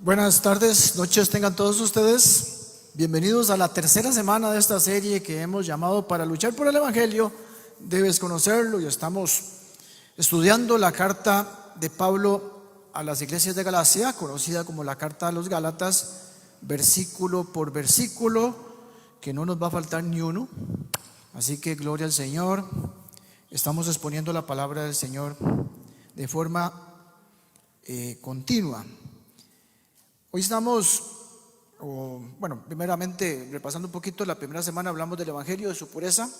Buenas tardes, noches tengan todos ustedes. Bienvenidos a la tercera semana de esta serie que hemos llamado Para luchar por el Evangelio debes conocerlo, y estamos estudiando la carta de Pablo a las iglesias de Galacia, conocida como la carta a los Gálatas, versículo por versículo, que no nos va a faltar ni uno. Así que gloria al Señor. Estamos exponiendo la palabra del Señor de forma continua. Hoy estamos, primeramente repasando un poquito. La primera semana hablamos del Evangelio, de su pureza.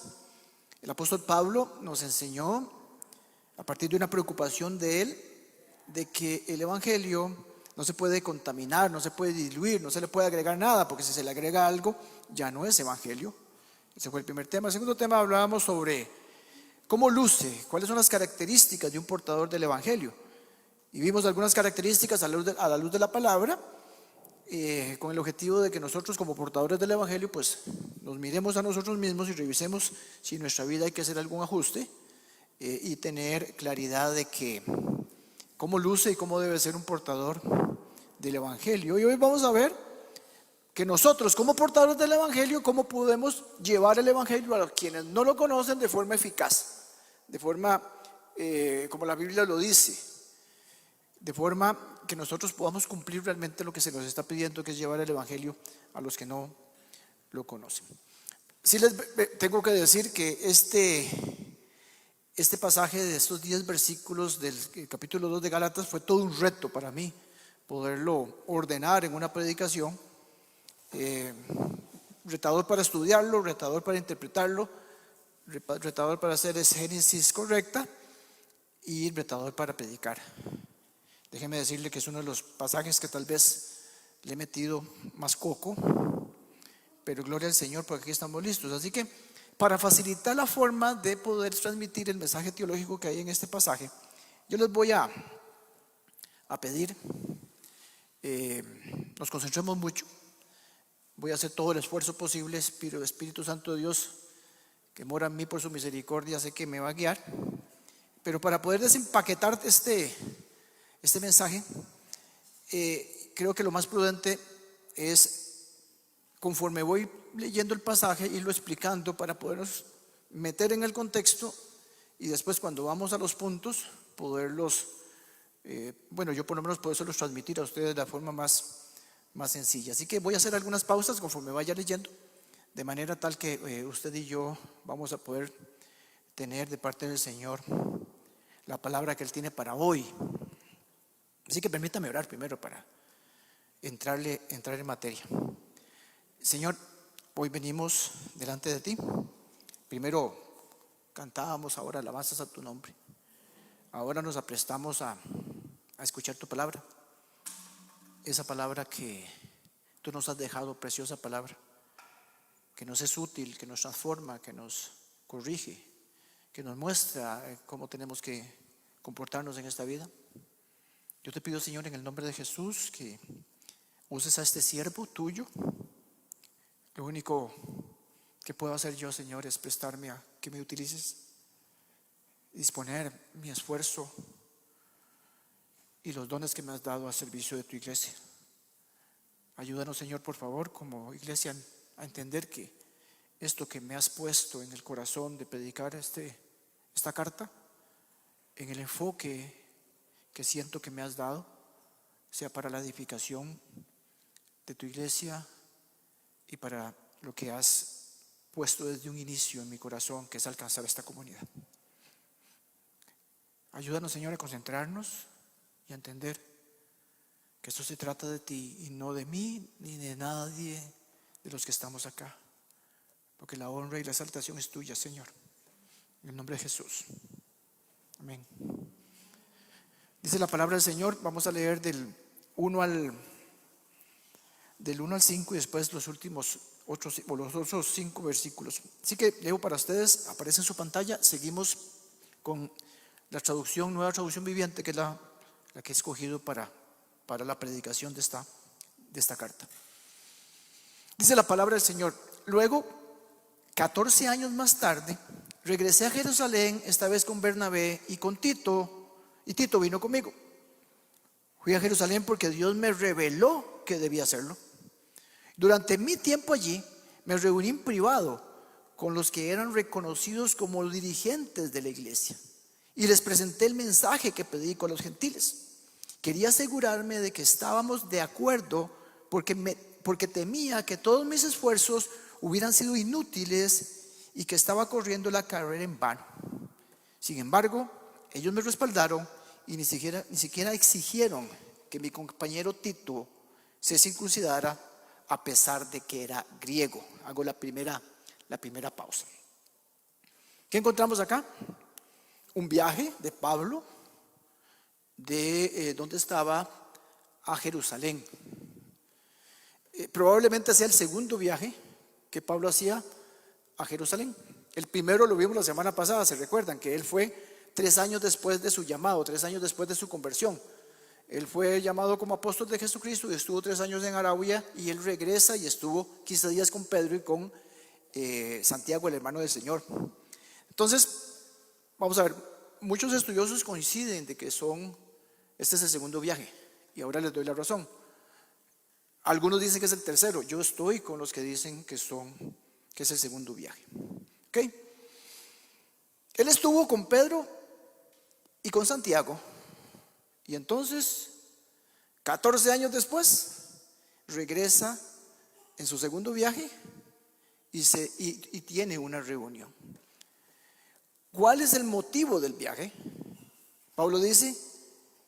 El apóstol Pablo nos enseñó, a partir de una preocupación de él, de que el Evangelio no se puede contaminar, no se puede diluir, no se le puede agregar nada, porque si se le agrega algo, ya no es Evangelio. Ese fue el primer tema. El segundo tema, hablábamos sobre cómo luce, cuáles son las características de un portador del Evangelio. Y vimos algunas características a la luz de la palabra, con el objetivo de que nosotros, como portadores del Evangelio, pues nos miremos a nosotros mismos y revisemos si en nuestra vida hay que hacer algún ajuste, y tener claridad de que cómo luce y cómo debe ser un portador del Evangelio. Y hoy vamos a ver que nosotros, como portadores del Evangelio, cómo podemos llevar el Evangelio a quienes no lo conocen de forma eficaz, de forma como la Biblia lo dice, de forma que nosotros podamos cumplir realmente lo que se nos está pidiendo, que es llevar el Evangelio a los que no lo conocen. Sí les tengo que decir que este pasaje de estos 10 versículos del capítulo 2 de Gálatas fue todo un reto para mí, poderlo ordenar en una predicación. Retador para estudiarlo, retador para interpretarlo, retador para hacer exégesis correcta y retador para predicar. Déjeme decirle que es uno de los pasajes que tal vez le he metido más coco, pero gloria al Señor, porque aquí estamos listos. Así que para facilitar la forma de poder transmitir el mensaje teológico que hay en este pasaje, yo les voy a pedir, nos concentremos mucho. Voy a hacer todo el esfuerzo posible. Espíritu Santo de Dios, que mora en mí por su misericordia, sé que me va a guiar. Pero para poder desempaquetar este mensaje, creo que lo más prudente es, conforme voy leyendo el pasaje, irlo explicando para podernos meter en el contexto, y después, cuando vamos a los puntos, poderlos, yo por lo menos puedo los transmitir a ustedes de la forma más sencilla. Así que voy a hacer algunas pausas conforme vaya leyendo, de manera tal que usted y yo vamos a poder tener de parte del Señor la palabra que Él tiene para hoy. Así que permítame orar primero para entrar en materia. Señor, hoy venimos delante de ti. Primero cantábamos, ahora alabanzas a tu nombre. Ahora nos aprestamos a escuchar tu palabra. Esa palabra que tú nos has dejado, preciosa palabra, que nos es útil, que nos transforma, que nos corrige, que nos muestra cómo tenemos que comportarnos en esta vida. Yo te pido, Señor, en el nombre de Jesús, que uses a este siervo tuyo. Lo único que puedo hacer yo, Señor, es prestarme a que me utilices, disponer mi esfuerzo y los dones que me has dado a servicio de tu iglesia. Ayúdanos, Señor, por favor, como iglesia, a entender que esto que me has puesto en el corazón de predicar esta carta, en el enfoque que siento que me has dado, sea para la edificación de tu iglesia y para lo que has puesto desde un inicio en mi corazón, que es alcanzar esta comunidad. Ayúdanos, Señor, a concentrarnos y a entender que esto se trata de ti y no de mí ni de nadie de los que estamos acá, porque la honra y la exaltación es tuya, Señor, en el nombre de Jesús. Amén. Dice la palabra del Señor. Vamos a leer del 1 al 5 y después los otros 5 versículos. Así que leo para ustedes, aparece en su pantalla. Seguimos con la traducción, nueva traducción viviente, que es la que he escogido para la predicación de esta carta. Dice la palabra del Señor: luego, 14 años más tarde, regresé a Jerusalén, esta vez con Bernabé y con Tito, y Tito vino conmigo. Fui a Jerusalén porque Dios me reveló que debía hacerlo. Durante mi tiempo allí me reuní en privado con los que eran reconocidos como dirigentes de la iglesia y les presenté el mensaje que predico a los gentiles. Quería asegurarme de que estábamos de acuerdo porque temía que todos mis esfuerzos hubieran sido inútiles y que estaba corriendo la carrera en vano. Sin embargo, ellos me respaldaron y ni siquiera exigieron que mi compañero Tito se circuncidara a pesar de que era griego. Hago la primera pausa. ¿Qué encontramos acá? Un viaje de Pablo de donde estaba a Jerusalén. Probablemente sea el segundo viaje que Pablo hacía a Jerusalén. El primero lo vimos la semana pasada, se recuerdan que él fue 3 años después de su llamado, 3 años después de su conversión. Él fue llamado como apóstol de Jesucristo y estuvo 3 años en Arabia, y él regresa y estuvo 15 días con Pedro y con Santiago, el hermano del Señor. Entonces, vamos a ver, muchos estudiosos coinciden de que este es el segundo viaje, y ahora les doy la razón. Algunos dicen que es el tercero. Yo estoy con los que dicen que es el segundo viaje. ¿Okay? Él estuvo con Pedro y con Santiago, y entonces 14 años después regresa en su segundo viaje y tiene una reunión. ¿Cuál es el motivo del viaje? Pablo dice: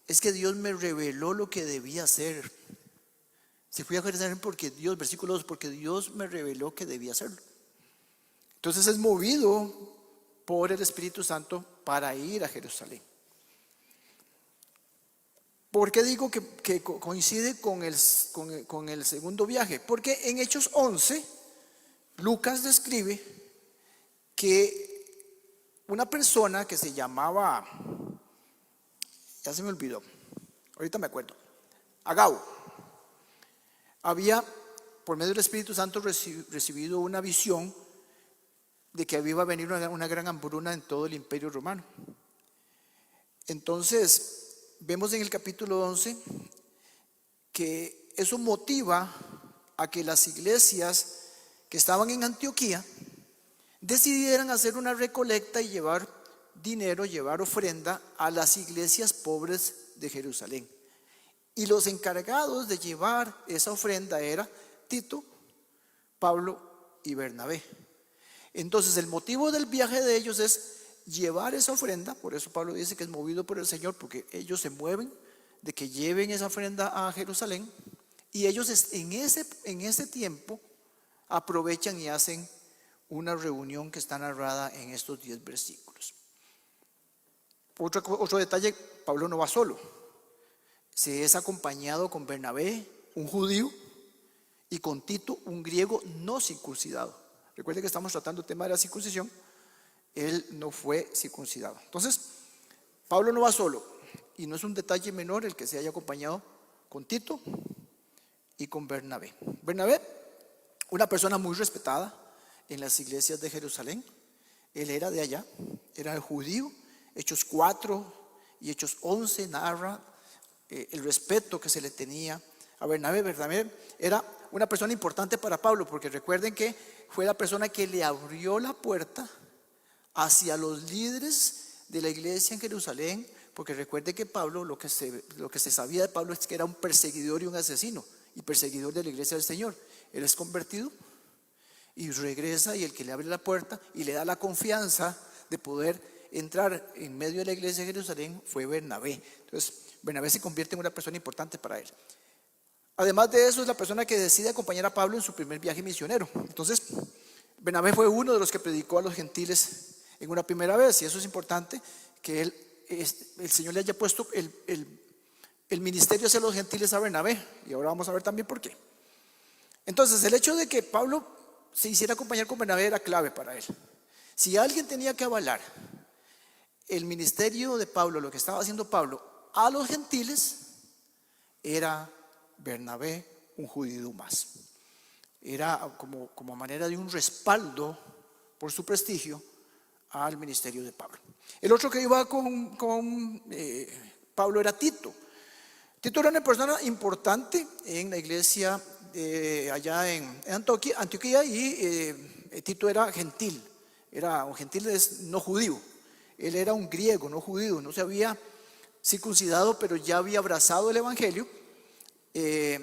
es que Dios me reveló lo que debía hacer. Si fui a Jerusalén porque Dios, versículo 2, porque Dios me reveló que debía hacerlo. Entonces es movido por el Espíritu Santo para ir a Jerusalén. ¿Por qué digo que coincide con el segundo viaje? Porque en Hechos 11, Lucas describe que una persona que se llamaba, ya se me olvidó, ahorita me acuerdo, Agabo, había, por medio del Espíritu Santo, recibido una visión de que iba a venir una gran hambruna en todo el imperio romano. Entonces, vemos en el capítulo 11 que eso motiva a que las iglesias que estaban en Antioquía decidieran hacer una recolecta y llevar dinero, llevar ofrenda a las iglesias pobres de Jerusalén. Y los encargados de llevar esa ofrenda eran Tito, Pablo y Bernabé. Entonces el motivo del viaje de ellos es llevar esa ofrenda. Por eso Pablo dice que es movido por el Señor, porque ellos se mueven de que lleven esa ofrenda a Jerusalén, y ellos en ese tiempo aprovechan y hacen una reunión que está narrada en estos 10 versículos. Otro detalle: Pablo no va solo, se es acompañado con Bernabé, un judío, y con Tito, un griego no circuncidado. Recuerden que estamos tratando el tema de la circuncisión. Él no fue circuncidado. Entonces, Pablo no va solo, y no es un detalle menor el que se haya acompañado con Tito y con Bernabé. Bernabé, una persona muy respetada en las iglesias de Jerusalén. Él era de allá, era judío. Hechos 4 y Hechos 11 narra el respeto que se le tenía a Bernabé. Bernabé era una persona importante para Pablo, porque recuerden que fue la persona que le abrió la puerta hacia los líderes de la iglesia en Jerusalén, porque recuerden que Pablo, lo que se sabía de Pablo es que era un perseguidor y un asesino, y perseguidor de la iglesia del Señor. Él es convertido y regresa, y el que le abre la puerta y le da la confianza de poder entrar en medio de la iglesia de Jerusalén fue Bernabé. Entonces Bernabé se convierte en una persona importante para él. Además de eso, es la persona que decide acompañar a Pablo en su primer viaje misionero. Entonces Bernabé fue uno de los que predicó a los gentiles en una primera vez, y eso es importante, que el Señor le haya puesto el ministerio hacia los gentiles a Bernabé, y ahora vamos a ver también por qué. Entonces el hecho de que Pablo se hiciera acompañar con Bernabé era clave para él. Si alguien tenía que avalar el ministerio de Pablo, lo que estaba haciendo Pablo a los gentiles, era Bernabé, un judío más. Era como manera de un respaldo por su prestigio al ministerio de Pablo. El otro que iba con Pablo era Tito. Tito era una persona importante en la iglesia allá en Antioquía, y Tito era gentil, era un gentil no judío. Él era un griego, no judío, no se había circuncidado, pero ya había abrazado el evangelio, ya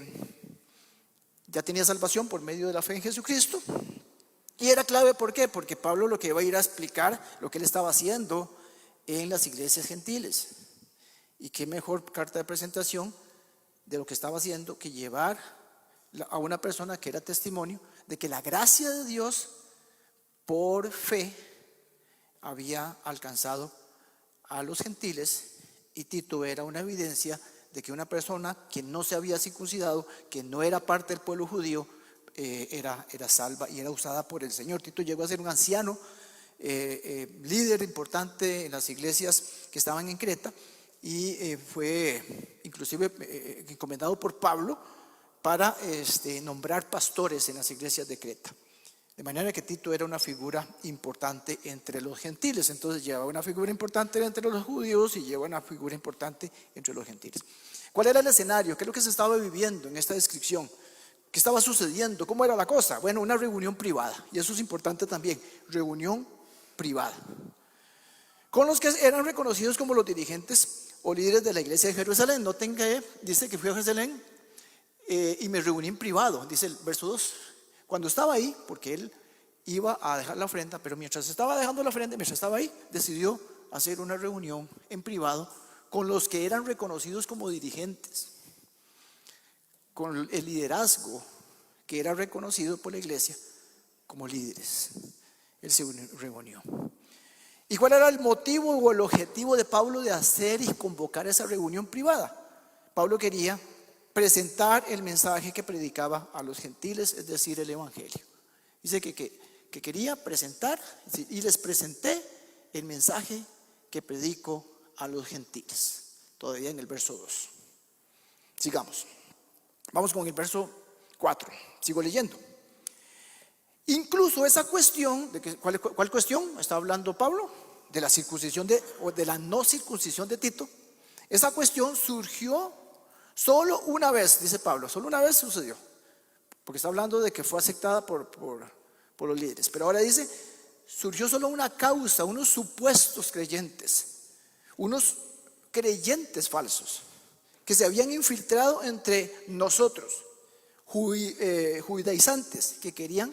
tenía salvación por medio de la fe en Jesucristo. Y era clave, ¿por qué? Porque Pablo lo que iba a ir a explicar lo que él estaba haciendo en las iglesias gentiles. Y qué mejor carta de presentación de lo que estaba haciendo que llevar a una persona que era testimonio de que la gracia de Dios por fe había alcanzado a los gentiles, y Tito era una evidencia de que una persona que no se había circuncidado, que no era parte del pueblo judío, era salva y era usada por el Señor. Tito llegó a ser un anciano, líder importante en las iglesias que estaban en Creta, y fue inclusive encomendado por Pablo para nombrar pastores en las iglesias de Creta. De manera que Tito era una figura importante entre los gentiles. Entonces llevaba una figura importante entre los judíos y lleva una figura importante entre los gentiles. ¿Cuál era el escenario? ¿Qué es lo que se estaba viviendo en esta descripción? ¿Qué estaba sucediendo? ¿Cómo era la cosa? Bueno, una reunión privada, y eso es importante también, reunión privada, con los que eran reconocidos como los dirigentes o líderes de la iglesia de Jerusalén. Noten que dice que fui a Jerusalén y me reuní en privado, dice el verso 2. Cuando estaba ahí, porque él iba a dejar la ofrenda, pero mientras estaba dejando la ofrenda, mientras estaba ahí, decidió hacer una reunión en privado con los que eran reconocidos como dirigentes, con el liderazgo que era reconocido por la iglesia como líderes. Él se reunió. ¿Y cuál era el motivo o el objetivo de Pablo de hacer y convocar esa reunión privada? Pablo quería presentar el mensaje que predicaba a los gentiles, es decir, el evangelio. Dice que quería presentar, y les presenté el mensaje que predico a los gentiles. Todavía en el verso 2. Sigamos. Vamos con el verso 4. Sigo leyendo. Incluso esa cuestión, ¿cuál cuestión está hablando Pablo? De la circuncisión o de la no circuncisión de Tito. Esa cuestión surgió solo una vez, dice Pablo, solo una vez sucedió, porque está hablando de que fue aceptada por los líderes. Pero ahora dice, surgió solo una causa, unos supuestos creyentes, unos creyentes falsos que se habían infiltrado entre nosotros, judaizantes, que querían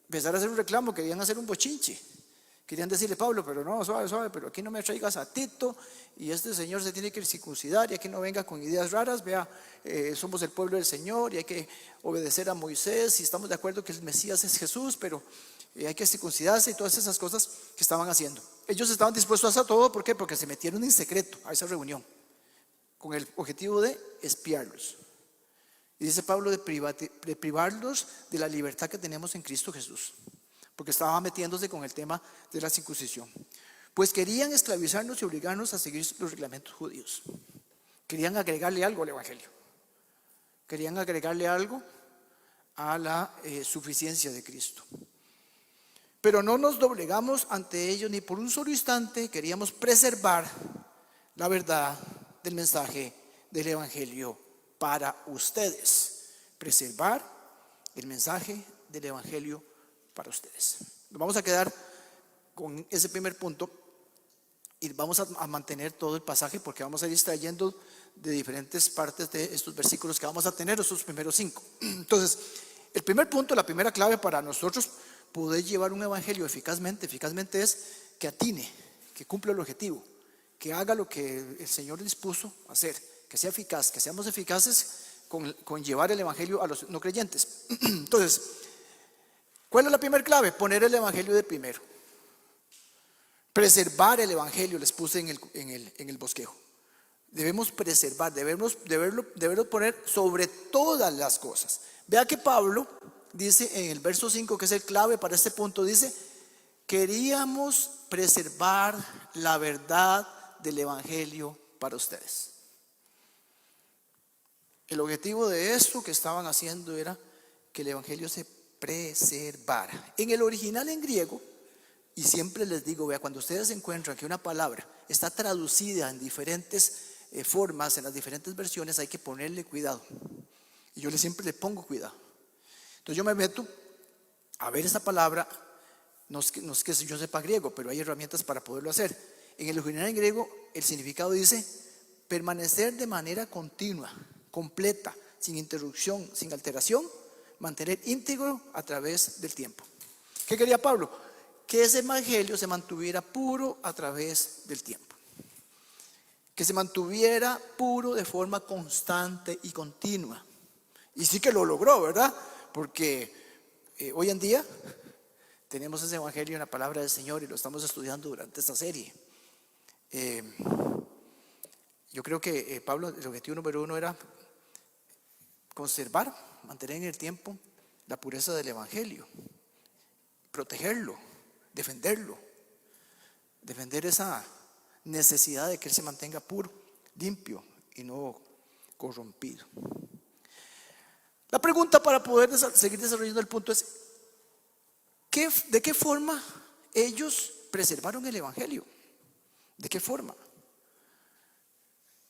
empezar a hacer un reclamo, querían hacer un bochinche. Querían decirle, Pablo, pero no, suave, pero aquí no me traigas a Tito, y este señor se tiene que circuncidar, y aquí no venga con ideas raras. Vea, somos el pueblo del Señor y hay que obedecer a Moisés, y estamos de acuerdo que el Mesías es Jesús, pero hay que circuncidarse, y todas esas cosas que estaban haciendo. Ellos estaban dispuestos a hacer todo. ¿Por qué? Porque se metieron en secreto a esa reunión con el objetivo de espiarlos. Y dice Pablo de privarlos de la libertad que tenemos en Cristo Jesús, porque estaba metiéndose con el tema de la circuncisión. Pues querían esclavizarnos y obligarnos a seguir los reglamentos judíos. Querían agregarle algo al evangelio. Querían agregarle algo a la suficiencia de Cristo. Pero no nos doblegamos ante ellos ni por un solo instante. Queríamos preservar la verdad del mensaje del evangelio para ustedes. Preservar el mensaje del evangelio para ustedes. Nos vamos a quedar con ese primer punto y vamos a mantener todo el pasaje, porque vamos a ir extrayendo de diferentes partes de estos versículos que vamos a tener, estos primeros 5. Entonces, el primer punto, la primera clave para nosotros poder llevar un evangelio eficazmente es que atine, que cumpla el objetivo, que haga lo que el Señor dispuso hacer, que sea eficaz, que seamos eficaces con llevar el evangelio a los no creyentes. Entonces, ¿cuál es la primera clave? Poner el evangelio de primero. Preservar el evangelio, les puse en el bosquejo. Debemos preservar, debemos poner sobre todas las cosas. Vea que Pablo dice en el verso 5, que es el clave para este punto, dice: queríamos preservar la verdad del evangelio para ustedes. El objetivo de esto que estaban haciendo era que el evangelio se preservara. En el original en griego, y siempre les digo, vea, cuando ustedes encuentran que una palabra está traducida en diferentes formas, en las diferentes versiones, hay que ponerle cuidado. Y yo siempre le pongo cuidado. Entonces yo me meto a ver esa palabra. No es que yo sepa griego, pero hay herramientas para poderlo hacer. En el original en griego, el significado dice permanecer de manera continua, completa, sin interrupción, sin alteración, mantener íntegro a través del tiempo. ¿Qué quería Pablo? Que ese evangelio se mantuviera puro a través del tiempo. Que se mantuviera puro de forma constante y continua. Y sí que lo logró, ¿verdad? Porque hoy en día tenemos ese evangelio en la palabra del Señor y lo estamos estudiando durante esta serie. Yo creo que Pablo, el objetivo número 1 era conservar, mantener en el tiempo la pureza del evangelio, protegerlo, defender esa necesidad de que él se mantenga puro, limpio y no corrompido. La pregunta para poder seguir desarrollando el punto es: ¿de qué forma ellos preservaron el evangelio? ¿De qué forma?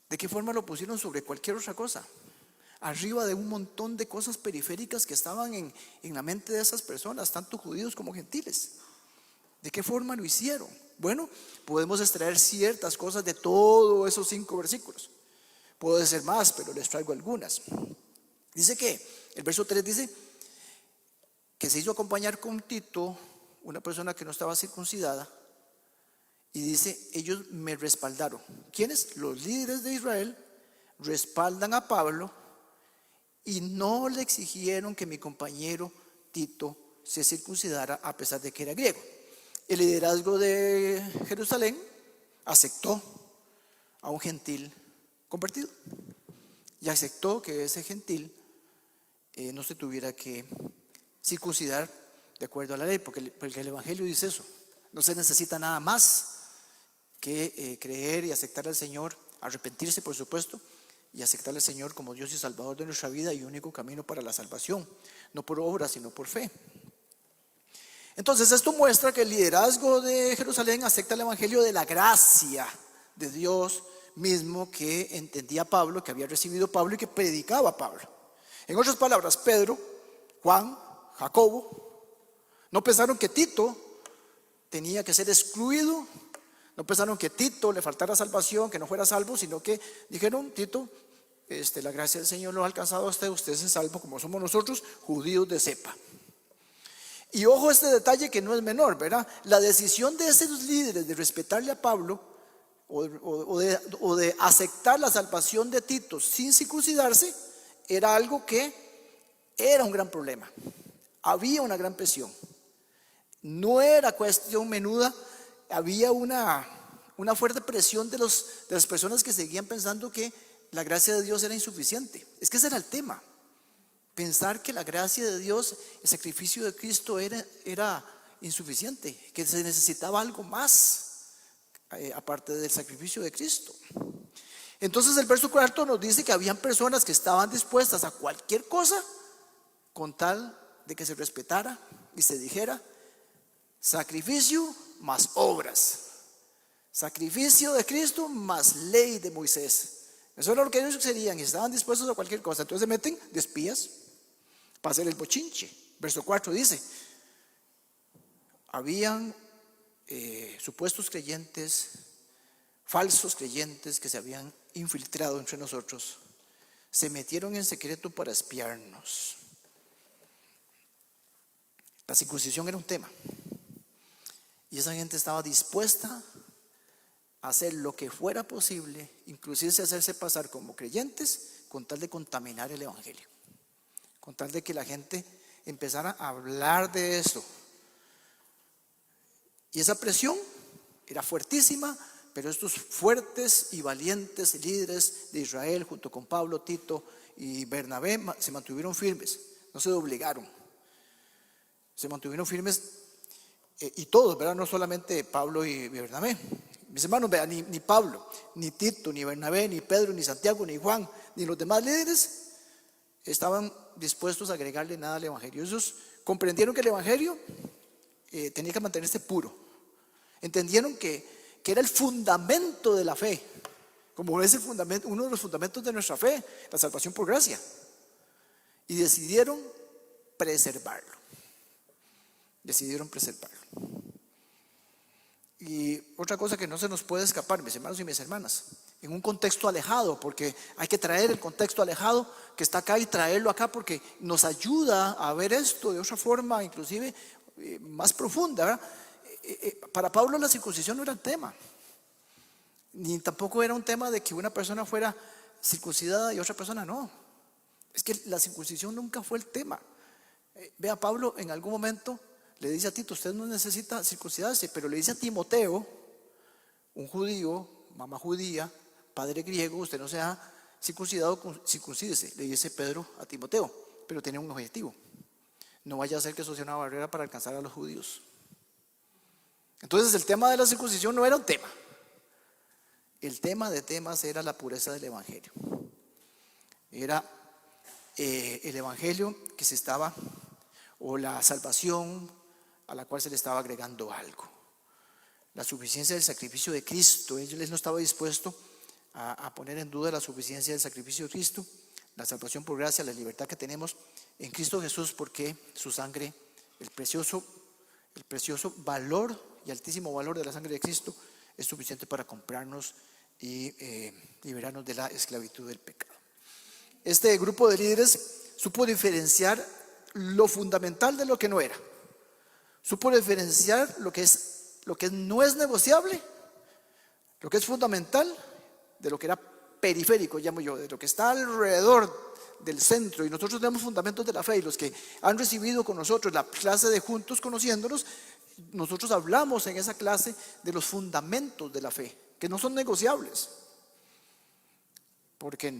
¿De qué forma lo pusieron sobre cualquier otra cosa? Arriba de un montón de cosas periféricas que estaban en la mente de esas personas, tanto judíos como gentiles. ¿De qué forma lo hicieron? Bueno, podemos extraer ciertas cosas de todos esos 5 versículos. Puede ser más, pero les traigo algunas. Dice que, el verso 3 dice que se hizo acompañar con Tito, una persona que no estaba circuncidada, y dice, ellos me respaldaron. ¿Quiénes? Los líderes de Israel respaldan a Pablo y no le exigieron que mi compañero Tito se circuncidara a pesar de que era griego. El liderazgo de Jerusalén aceptó a un gentil convertido y aceptó que ese gentil no se tuviera que circuncidar de acuerdo a la ley, porque el evangelio dice eso. No se necesita nada más que creer y aceptar al Señor, arrepentirse por supuesto, y aceptar al Señor como Dios y Salvador de nuestra vida y único camino para la salvación, no por obras sino por fe. Entonces esto muestra que el liderazgo de Jerusalén acepta el evangelio de la gracia de Dios mismo que entendía Pablo, que había recibido Pablo y que predicaba Pablo. En otras palabras, Pedro, Juan, Jacobo no pensaron que Tito tenía que ser excluido, no pensaron que Tito le faltara salvación, que no fuera salvo, sino que dijeron: Tito, la gracia del Señor lo ha alcanzado a usted es salvo como somos nosotros, judíos de cepa. Y ojo este detalle que no es menor, ¿verdad? La decisión de esos líderes de respetarle a Pablo o de aceptar la salvación de Tito sin circuncidarse era algo que era un gran problema. Había una gran presión. No era cuestión menuda, había una fuerte presión de las personas que seguían pensando que la gracia de Dios era insuficiente. Es que ese era el tema. Pensar que la gracia de Dios, el sacrificio de Cristo era insuficiente, que se necesitaba algo más aparte del sacrificio de Cristo. Entonces el verso 4 nos dice que habían personas que estaban dispuestas a cualquier cosa con tal de que se respetara y se dijera: sacrificio más obras, sacrificio de Cristo más ley de Moisés. Eso era lo que ellos querían y estaban dispuestos a cualquier cosa. Entonces se meten de espías para hacer el bochinche. Verso 4 dice: habían supuestos creyentes, falsos creyentes que se habían infiltrado entre nosotros, se metieron en secreto para espiarnos. La circuncisión era un tema y esa gente estaba dispuesta a hacer lo que fuera posible, inclusive hacerse pasar como creyentes, con tal de contaminar el evangelio, con tal de que la gente empezara a hablar de eso. Y esa presión era fuertísima, pero estos fuertes y valientes líderes de Israel, junto con Pablo, Tito y Bernabé, se mantuvieron firmes, no se doblegaron, se mantuvieron firmes, y todos, ¿verdad? No solamente Pablo y Bernabé. Mis hermanos, vean, ni Pablo, ni Tito, ni Bernabé, ni Pedro, ni Santiago, ni Juan, ni los demás líderes estaban dispuestos a agregarle nada al evangelio. Ellos comprendieron que el evangelio tenía que mantenerse puro. Entendieron que era el fundamento de la fe. como es el fundamento, uno de los fundamentos de nuestra fe, la salvación por gracia. Y decidieron preservarlo. Decidieron preservarlo. Y otra cosa que no se nos puede escapar, mis hermanos y mis hermanas, en un contexto alejado, porque hay que traer el contexto alejado que está acá y traerlo acá, porque nos ayuda a ver esto de otra forma, inclusive más profunda, ¿verdad? Para Pablo la circuncisión no era el tema, ni tampoco era un tema de que una persona fuera circuncidada y otra persona no. Es que la circuncisión nunca fue el tema. Vea, Pablo en algún momento le dice a Tito, usted no necesita circuncidarse, pero le dice a Timoteo, un judío, mamá judía, padre griego, usted no se ha circuncidado, circuncídese, le dice Pedro a Timoteo, pero tiene un objetivo: no vaya a ser que eso sea una barrera para alcanzar a los judíos. Entonces el tema de la circuncisión no era un tema. El tema de temas era la pureza del evangelio. Era el evangelio que se estaba, o la salvación a la cual se le estaba agregando algo. La suficiencia del sacrificio de Cristo. Él no estaba dispuesto a poner en duda la suficiencia del sacrificio de Cristo, la salvación por gracia, la libertad que tenemos en Cristo Jesús, porque su sangre, el precioso valor y altísimo valor de la sangre de Cristo es suficiente para comprarnos y liberarnos de la esclavitud del pecado. Este grupo de líderes supo diferenciar lo fundamental de lo que no era. Supo diferenciar lo que no es negociable, lo que es fundamental, de lo que era periférico, llamo yo, de lo que está alrededor del centro. Y nosotros tenemos fundamentos de la fe, y los que han recibido con nosotros la clase de Juntos Conociéndonos, nosotros hablamos en esa clase de los fundamentos de la fe, que no son negociables, porque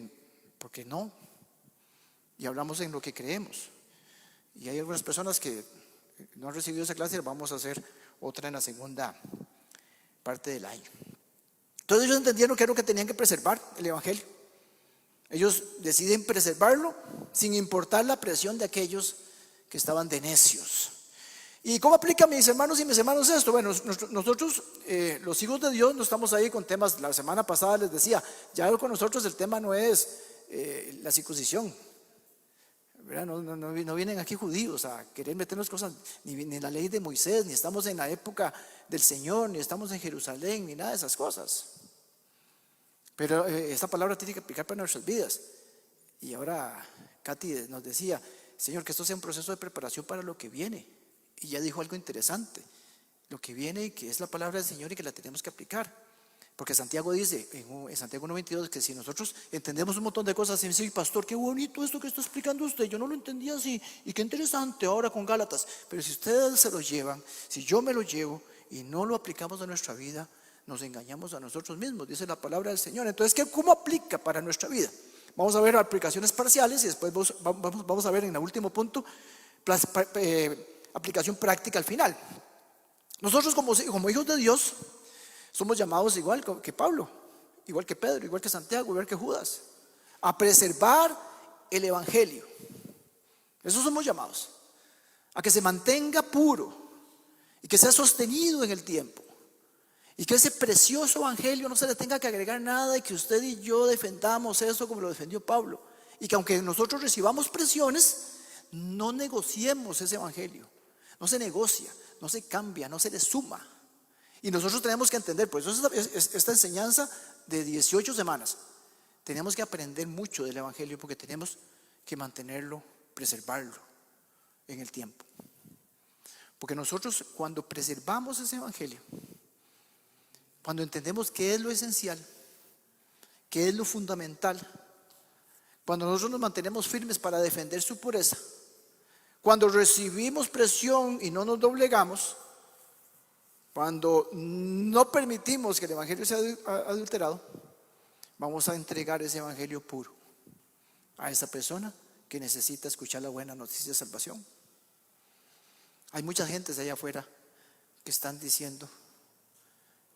no, y hablamos en lo que creemos. Y hay algunas personas que no han recibido esa clase, vamos a hacer otra en la segunda parte del año. Entonces ellos entendieron que era lo que tenían que preservar, el evangelio. Ellos deciden preservarlo sin importar la presión de aquellos que estaban de necios. ¿Y cómo aplica, mis hermanos y mis hermanos, esto? Bueno, nosotros los hijos de Dios no estamos ahí con temas. La semana pasada les decía, ya con nosotros el tema no es la circuncisión. No vienen aquí judíos a querer meternos cosas, ni la ley de Moisés, ni estamos en la época del Señor, ni estamos en Jerusalén, ni nada de esas cosas. Pero esta palabra tiene que aplicar para nuestras vidas. Y ahora Katy nos decía, Señor, que esto sea un proceso de preparación para lo que viene. Y ya dijo algo interesante, lo que viene, y que es la palabra del Señor y que la tenemos que aplicar. Porque Santiago dice en Santiago 1:22 que si nosotros entendemos un montón de cosas, y dice, pastor, qué bonito esto que está explicando usted, yo no lo entendía así, y qué interesante ahora con Gálatas. Pero si ustedes se lo llevan, si yo me lo llevo y no lo aplicamos a nuestra vida, nos engañamos a nosotros mismos, dice la palabra del Señor. Entonces, ¿cómo aplica para nuestra vida? Vamos a ver aplicaciones parciales y después vamos a ver en el último punto aplicación práctica al final. Nosotros como hijos de Dios somos llamados igual que Pablo, igual que Pedro, igual que Santiago, igual que Judas, a preservar el evangelio. Eso somos llamados, a que se mantenga puro y que sea sostenido en el tiempo, y que ese precioso evangelio no se le tenga que agregar nada, y que usted y yo defendamos eso como lo defendió Pablo, y que aunque nosotros recibamos presiones, no negociemos ese evangelio. No se negocia, no se cambia, no se le suma. Y nosotros tenemos que entender, pues esta enseñanza de 18 semanas, tenemos que aprender mucho del evangelio, porque tenemos que mantenerlo, preservarlo en el tiempo. Porque nosotros, cuando preservamos ese evangelio, cuando entendemos qué es lo esencial, qué es lo fundamental, cuando nosotros nos mantenemos firmes para defender su pureza, cuando recibimos presión y no nos doblegamos, cuando no permitimos que el evangelio sea adulterado, vamos a entregar ese evangelio puro a esa persona que necesita escuchar la buena noticia de salvación. Hay muchas gentes allá afuera que están diciendo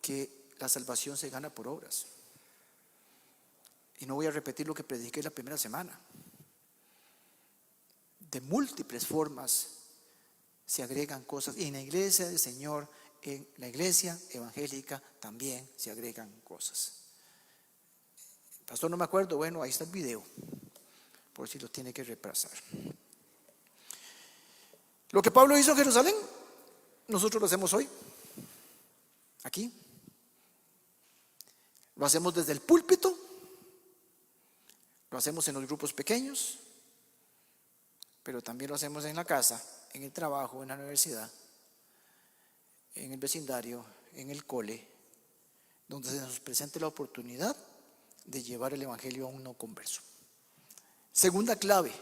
que la salvación se gana por obras. Y no voy a repetir lo que prediqué la primera semana. De múltiples formas se agregan cosas, y en la iglesia del Señor, en la iglesia evangélica también se agregan cosas. Pastor, no me acuerdo. Bueno, ahí está el video, por si lo tiene que repasar. Lo que Pablo hizo en Jerusalén, nosotros lo hacemos hoy, aquí. Lo hacemos desde el púlpito, lo hacemos en los grupos pequeños, pero también lo hacemos en la casa, en el trabajo, en la universidad, en el vecindario, en el cole, donde se nos presente la oportunidad de llevar el evangelio a un no converso. Segunda clave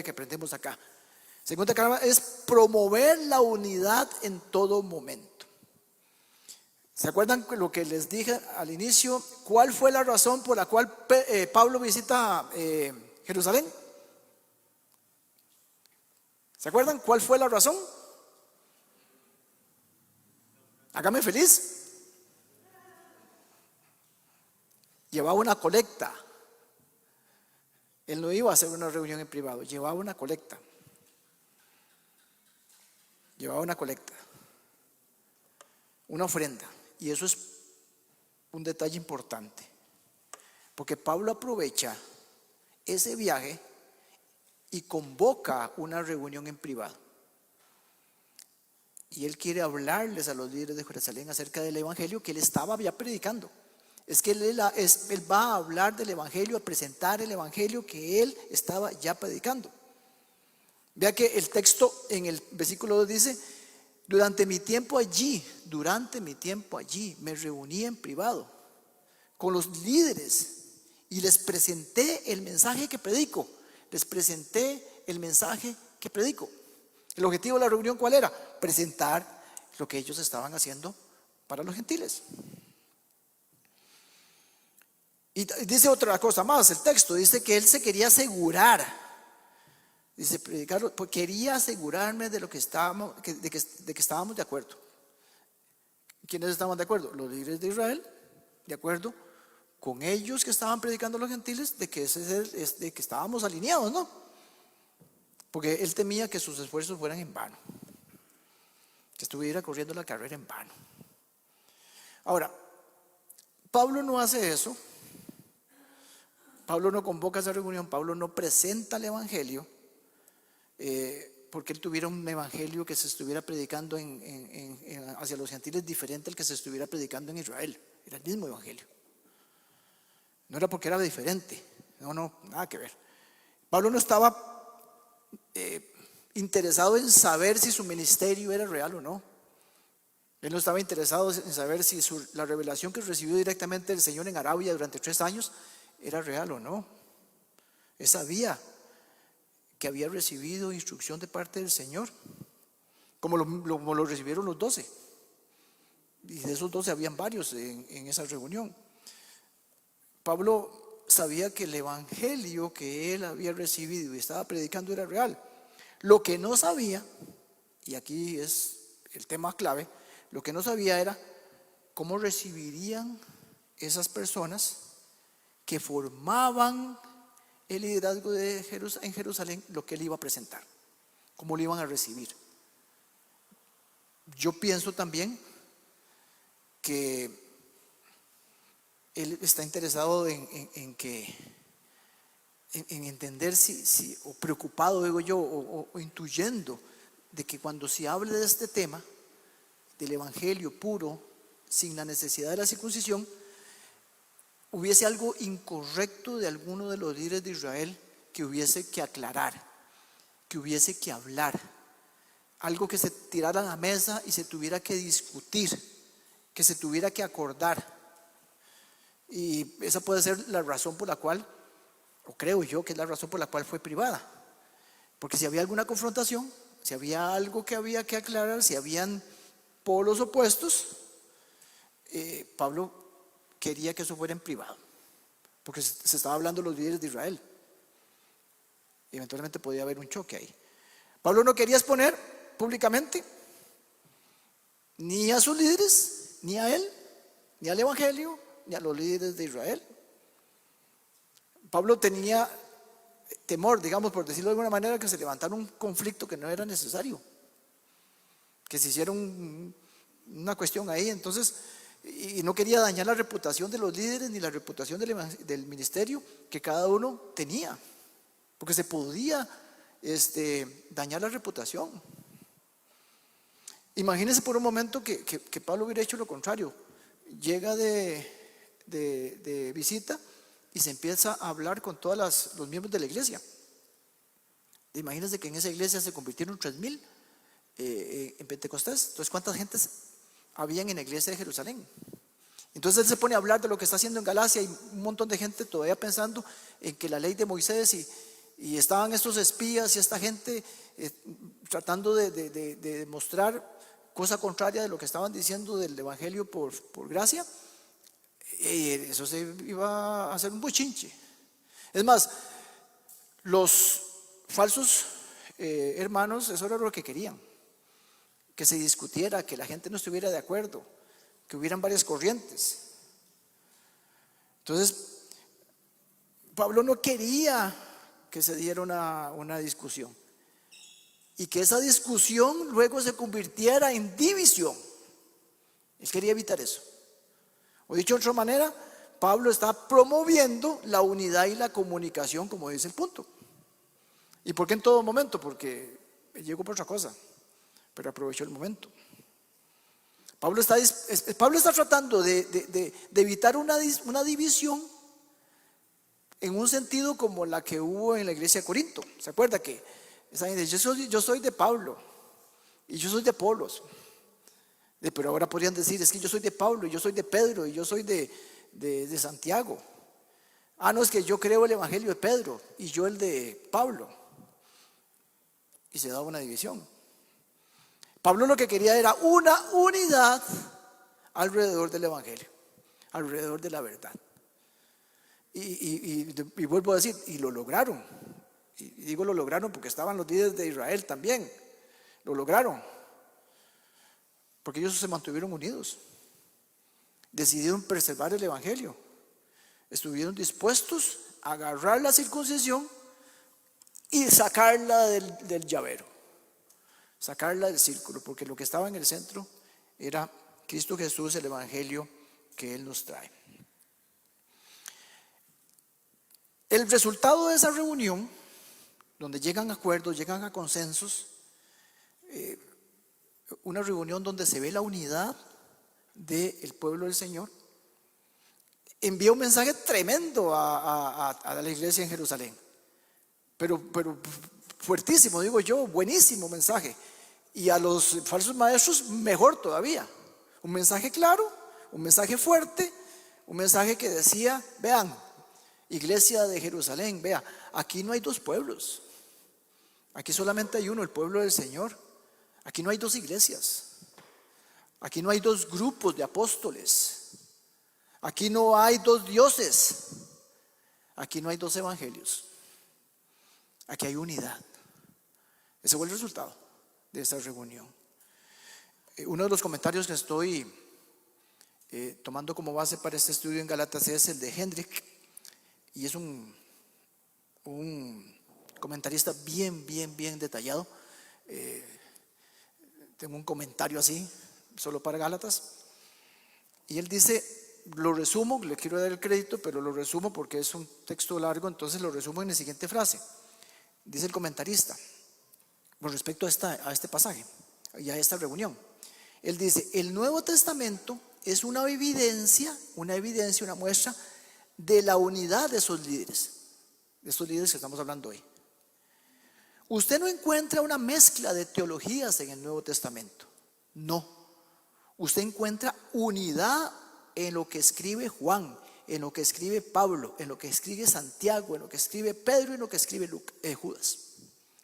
que aprendemos acá. Segunda clave es promover la unidad en todo momento. ¿Se acuerdan lo que les dije al inicio? ¿Cuál fue la razón por la cual Pablo visita Jerusalén? ¿Se acuerdan cuál fue la razón? Hágame feliz. Llevaba una colecta. Él no iba a hacer una reunión en privado, llevaba una colecta. Llevaba una colecta, una ofrenda. Y eso es un detalle importante, porque Pablo aprovecha ese viaje y convoca una reunión en privado. Y él quiere hablarles a los líderes de Jerusalén acerca del evangelio que él estaba ya predicando. Es que él va a hablar del evangelio, a presentar el evangelio que él estaba ya predicando. Vea que el texto en el versículo 2 dice: durante mi tiempo allí me reuní en privado con los líderes y les presenté el mensaje que predico. El objetivo de la reunión, ¿cuál era? Presentar lo que ellos estaban haciendo para los gentiles. Y dice otra cosa más, el texto dice que él se quería asegurar. Dice, predicarlo, pues quería asegurarme de lo que estábamos, de que estábamos de acuerdo. ¿Quiénes estaban de acuerdo? Los líderes de Israel, de acuerdo con ellos que estaban predicando a los gentiles, de que estábamos alineados, ¿no? Porque él temía que sus esfuerzos fueran en vano, que estuviera corriendo la carrera en vano. Ahora, Pablo no hace eso. Pablo no convoca esa reunión, Pablo no presenta el evangelio porque él tuviera un evangelio que se estuviera predicando hacia los gentiles diferente al que se estuviera predicando en Israel. Era el mismo evangelio. No era porque era diferente, no, nada que ver. Pablo no estaba interesado en saber si su ministerio era real o no. Él no estaba interesado en saber si la revelación que recibió directamente del Señor en Arabia durante 3 años era real o no. Él sabía que había recibido instrucción de parte del Señor, como lo recibieron los 12. Y de esos 12 habían varios en esa reunión. Pablo sabía que el evangelio que él había recibido y estaba predicando era real. Lo que no sabía, y aquí es el tema clave, lo que no sabía era cómo recibirían esas personas que formaban el liderazgo en Jerusalén lo que él iba a presentar, cómo lo iban a recibir. Yo pienso también que él está interesado en entender o preocupado, digo yo, o intuyendo de que cuando se hable de este tema, del evangelio puro, sin la necesidad de la circuncisión, hubiese algo incorrecto de alguno de los líderes de Israel que hubiese que aclarar, que hubiese que hablar, algo que se tirara a la mesa y se tuviera que discutir, que se tuviera que acordar. Y esa puede ser la razón por la cual, o creo yo que es la razón por la cual fue privada, porque si había alguna confrontación, si había algo que había que aclarar, si habían polos opuestos, Pablo quería que eso fuera en privado, porque se estaba hablando de los líderes de Israel. Eventualmente podía haber un choque ahí. Pablo no quería exponer públicamente ni a sus líderes, ni a él, ni al evangelio, ni a los líderes de Israel. Pablo tenía temor, digamos, por decirlo de alguna manera, que se levantara un conflicto que no era necesario, que se hiciera una cuestión ahí. Entonces y no quería dañar la reputación de los líderes ni la reputación del ministerio que cada uno tenía, porque se podía dañar la reputación. Imagínense por un momento que Pablo hubiera hecho lo contrario. Llega de visita y se empieza a hablar con todos los miembros de la iglesia. Imagínense que en esa iglesia se convirtieron 3,000 en Pentecostés. Entonces, ¿cuántas gentes habían en la iglesia de Jerusalén? Entonces él se pone a hablar de lo que está haciendo en Galacia y un montón de gente todavía pensando en que la ley de Moisés y estaban estos espías y esta gente tratando de demostrar cosa contraria de lo que estaban diciendo del evangelio por gracia. Eso se iba a hacer un bochinche. Es más, los falsos hermanos, eso era lo que querían, que se discutiera, que la gente no estuviera de acuerdo, que hubieran varias corrientes. Entonces Pablo no quería que se diera una discusión y que esa discusión luego se convirtiera en división. Él quería evitar eso. O dicho de otra manera, Pablo está promoviendo la unidad y la comunicación, como dice el punto. ¿Y por qué en todo momento? Porque llegó por otra cosa, pero aprovechó el momento. Pablo está tratando de evitar una división en un sentido como la que hubo en la iglesia de Corinto. ¿Se acuerda que esa gente dice, yo soy de Pablo y yo soy de Apolos? Pero ahora podrían decir, es que yo soy de Pablo y yo soy de Pedro y yo soy de Santiago. No, es que yo creo el evangelio de Pedro y yo el de Pablo. Y se daba una división. Pablo lo que quería era una unidad alrededor del evangelio, alrededor de la verdad. Y vuelvo a decir, y lo lograron. Y digo lo lograron porque estaban los líderes de Israel también. Lo lograron. Porque ellos se mantuvieron unidos. Decidieron preservar el evangelio. Estuvieron dispuestos a agarrar la circuncisión y sacarla del llavero. Sacarla del círculo, porque lo que estaba en el centro era Cristo Jesús, el evangelio que Él nos trae. El resultado de esa reunión, donde llegan a acuerdos, llegan a consensos, una reunión donde se ve la unidad del pueblo del Señor, envía un mensaje tremendo a la iglesia en Jerusalén, pero fuertísimo, digo yo, buenísimo mensaje. Y a los falsos maestros mejor todavía. Un mensaje claro, un mensaje fuerte, un mensaje que decía, vean, iglesia de Jerusalén, vea, aquí no hay dos pueblos, aquí solamente hay uno, el pueblo del Señor. Aquí no hay dos iglesias, aquí no hay dos grupos de apóstoles, aquí no hay dos dioses, aquí no hay dos evangelios, aquí hay unidad. Ese fue el resultado de esta reunión. Uno de los comentarios que estoy tomando como base para este estudio en Gálatas es el de Hendrik, y es un comentarista bien detallado. Tengo un comentario así, solo para Gálatas, y él dice, lo resumo, le quiero dar el crédito, pero lo resumo porque es un texto largo, entonces lo resumo en la siguiente frase. Dice el comentarista, con respecto a este pasaje y a esta reunión, él dice, el Nuevo Testamento es una evidencia, una muestra de la unidad de esos líderes que estamos hablando hoy. Usted no encuentra una mezcla de teologías en el Nuevo Testamento, no. Usted encuentra unidad en lo que escribe Juan, en lo que escribe Pablo, en lo que escribe Santiago, en lo que escribe Pedro y en lo que escribe Judas.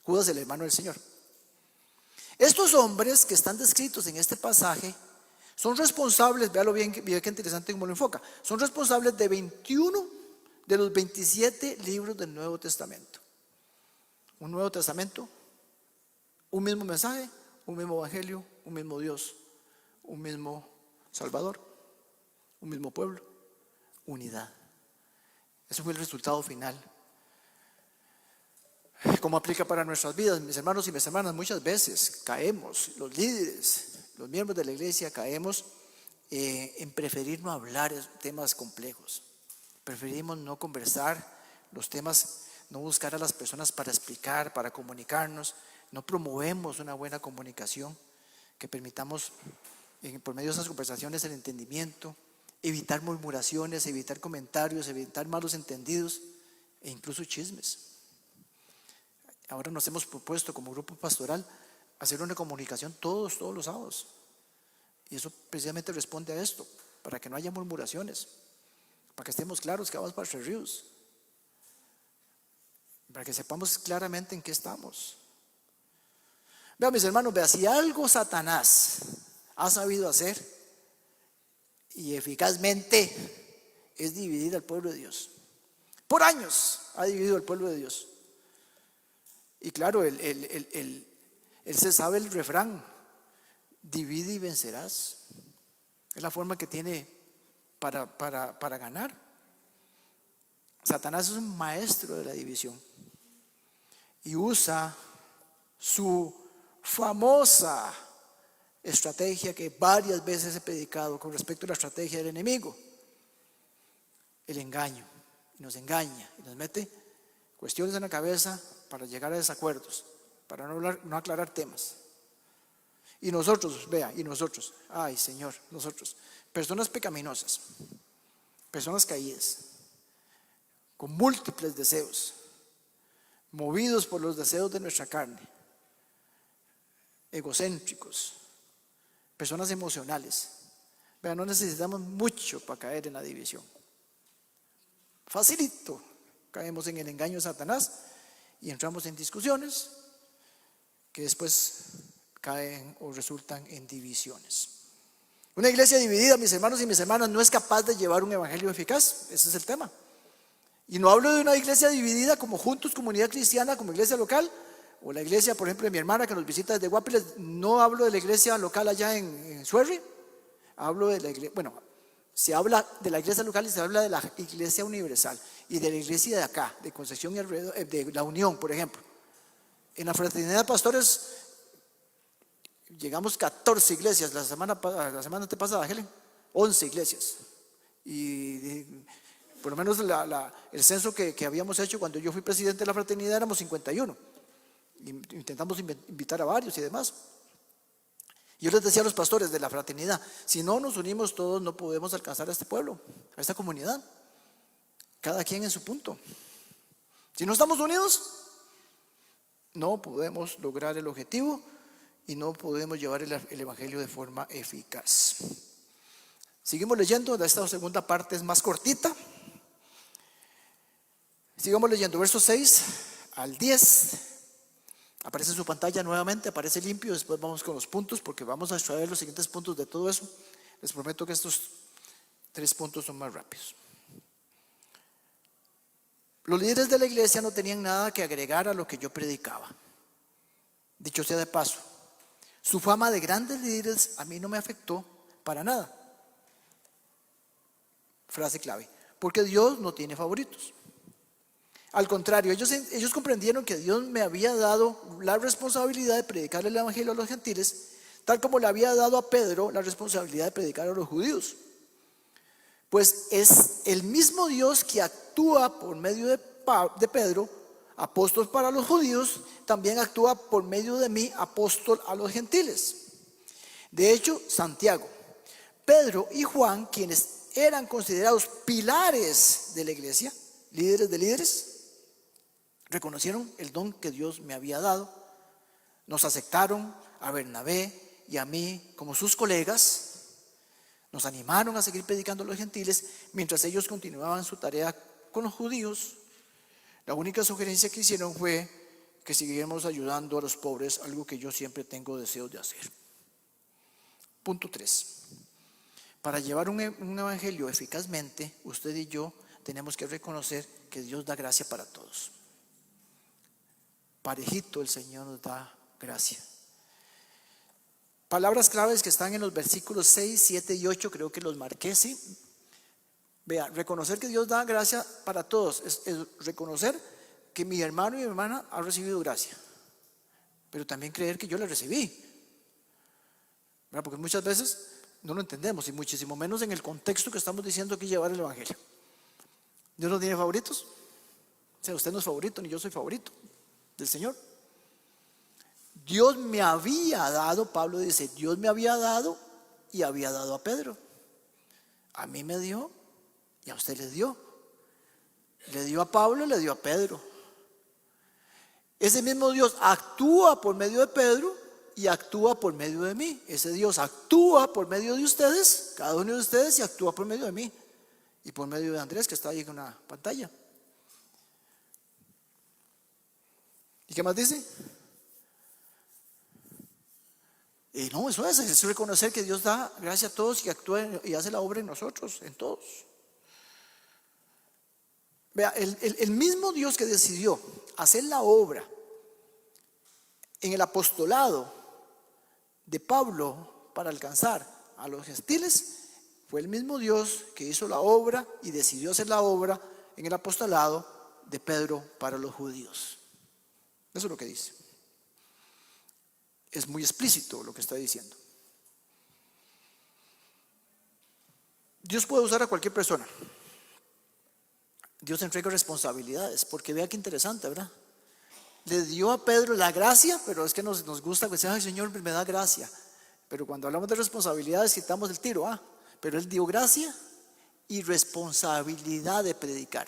Judas, el hermano del Señor. Estos hombres que están descritos en este pasaje son responsables, véalo bien, qué interesante cómo lo enfoca, son responsables de 21 de los 27 libros del Nuevo Testamento. Un Nuevo Testamento, un mismo mensaje, un mismo evangelio, un mismo Dios, un mismo Salvador, un mismo pueblo, unidad. Ese fue el resultado final. ¿Cómo aplica para nuestras vidas? Mis hermanos y mis hermanas, muchas veces caemos, los líderes, los miembros de la iglesia caemos en preferir no hablar temas complejos. Preferimos no conversar los temas, no buscar a las personas para explicar, para comunicarnos. No promovemos una buena comunicación que permitamos por medio de esas conversaciones el entendimiento, evitar murmuraciones, evitar comentarios, evitar malos entendidos e incluso chismes. Ahora nos hemos propuesto como grupo pastoral hacer una comunicación todos los sábados. Y eso precisamente responde a esto, para que no haya murmuraciones, para que estemos claros que vamos para Tres Ríos, para que sepamos claramente en qué estamos. Vean, mis hermanos, vean, si algo Satanás ha sabido hacer y eficazmente es dividir al pueblo de Dios. Por años ha dividido al pueblo de Dios. Y claro, él se sabe el refrán: divide y vencerás. Es la forma que tiene para ganar. Satanás es un maestro de la división y usa su famosa estrategia que varias veces he predicado con respecto a la estrategia del enemigo: el engaño. Y nos engaña y nos mete cuestiones en la cabeza para llegar a desacuerdos, para no aclarar temas. Y nosotros, vea, ay Señor, nosotros, personas pecaminosas, personas caídas, con múltiples deseos, movidos por los deseos de nuestra carne, egocéntricos, personas emocionales. Vea, no necesitamos mucho para caer en la división. Facilito caemos en el engaño de Satanás y entramos en discusiones que después caen o resultan en divisiones. Una iglesia dividida, mis hermanos y mis hermanas, no es capaz de llevar un evangelio eficaz. Ese es el tema. Y no hablo de una iglesia dividida como Juntos, Comunidad Cristiana, como iglesia local, o la iglesia, por ejemplo, de mi hermana que nos visita desde Guapiles. No hablo de la iglesia local allá en Suerri. Hablo de la iglesia, bueno, se habla de la iglesia local y se habla de la iglesia universal y de la iglesia de acá, de Concepción y alrededor, de la Unión, por ejemplo. En la fraternidad de pastores llegamos 14 iglesias la semana pasada, Helen, 11 iglesias. Y por lo menos el censo que habíamos hecho cuando yo fui presidente de la fraternidad éramos 51. Intentamos invitar a varios y demás. Yo les decía a los pastores de la fraternidad: si no nos unimos todos, no podemos alcanzar a este pueblo, a esta comunidad, cada quien en su punto. Si no estamos unidos, no podemos lograr el objetivo y no podemos llevar el evangelio de forma eficaz. Seguimos leyendo. Esta segunda parte es más cortita. Sigamos leyendo versos 6 al 10. Aparece en su pantalla nuevamente, aparece limpio. Después vamos con los puntos, porque vamos a extraer los siguientes puntos de todo eso. Les prometo que estos 3 puntos son más rápidos. Los líderes de la iglesia no tenían nada que agregar a lo que yo predicaba. Dicho sea de paso, su fama de grandes líderes a mí no me afectó para nada. Frase clave: porque Dios no tiene favoritos. Al contrario, ellos comprendieron que Dios me había dado la responsabilidad de predicar el evangelio a los gentiles, tal como le había dado a Pedro la responsabilidad de predicar a los judíos. Pues es el mismo Dios que actúa por medio de Pedro, apóstol para los judíos, también actúa por medio de mí, apóstol a los gentiles. De hecho, Santiago, Pedro y Juan, quienes eran considerados pilares de la iglesia, líderes de líderes, reconocieron el don que Dios me había dado. Nos aceptaron a Bernabé y a mí como sus colegas. Nos animaron a seguir predicando a los gentiles mientras ellos continuaban su tarea con los judíos. La única sugerencia que hicieron fue que siguiéramos ayudando a los pobres, algo que yo siempre tengo deseos de hacer. Punto 3. Para llevar un evangelio eficazmente, usted y yo tenemos que reconocer que Dios da gracia para todos. Parejito el Señor nos da gracia. Palabras claves que están en los versículos 6, 7 y 8, creo que los marqué, ¿sí? Vea, reconocer que Dios da gracia para todos es reconocer que mi hermano y mi hermana han recibido gracia, pero también creer que yo la recibí. ¿Verdad? Porque muchas veces no lo entendemos, y muchísimo menos en el contexto que estamos diciendo que llevar el Evangelio. ¿Dios no tiene favoritos? O sea, usted no es favorito, ni yo soy favorito del Señor. Dios me había dado, Pablo dice, Dios me había dado y había dado a Pedro. A mí me dio y a usted le dio. Le dio a Pablo y le dio a Pedro. Ese mismo Dios actúa por medio de Pedro y actúa por medio de mí. Ese Dios actúa por medio de ustedes, cada uno de ustedes, y actúa por medio de mí y por medio de Andrés, que está ahí en una pantalla. ¿Y qué más dice? Y no, eso es reconocer que Dios da gracia a todos y actúa y hace la obra en nosotros, en todos. Vea, el mismo Dios que decidió hacer la obra en el apostolado de Pablo para alcanzar a los gentiles, fue el mismo Dios que hizo la obra y decidió hacer la obra en el apostolado de Pedro para los judíos. Eso es lo que dice. Es muy explícito lo que está diciendo. Dios puede usar a cualquier persona. Dios entrega responsabilidades, porque vea qué interesante, ¿verdad? Le dio a Pedro la gracia, pero es que nos gusta que sea, ay Señor, me da gracia. Pero cuando hablamos de responsabilidades quitamos el tiro, pero Él dio gracia y responsabilidad de predicar.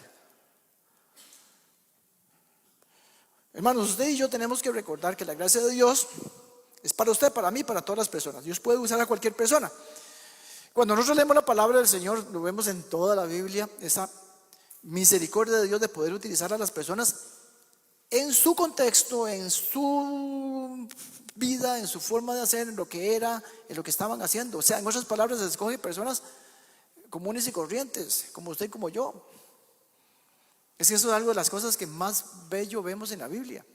Hermanos, usted y yo tenemos que recordar que la gracia de Dios es para usted, para mí, para todas las personas. Dios puede usar a cualquier persona. Cuando nosotros leemos la palabra del Señor, lo vemos en toda la Biblia, esa misericordia de Dios de poder utilizar a las personas en su contexto, en su vida, en su forma de hacer, en lo que era, en lo que estaban haciendo. O sea, en otras palabras, se escoge personas comunes y corrientes, como usted y como yo. Es que eso es algo de las cosas que más bello vemos en la Biblia,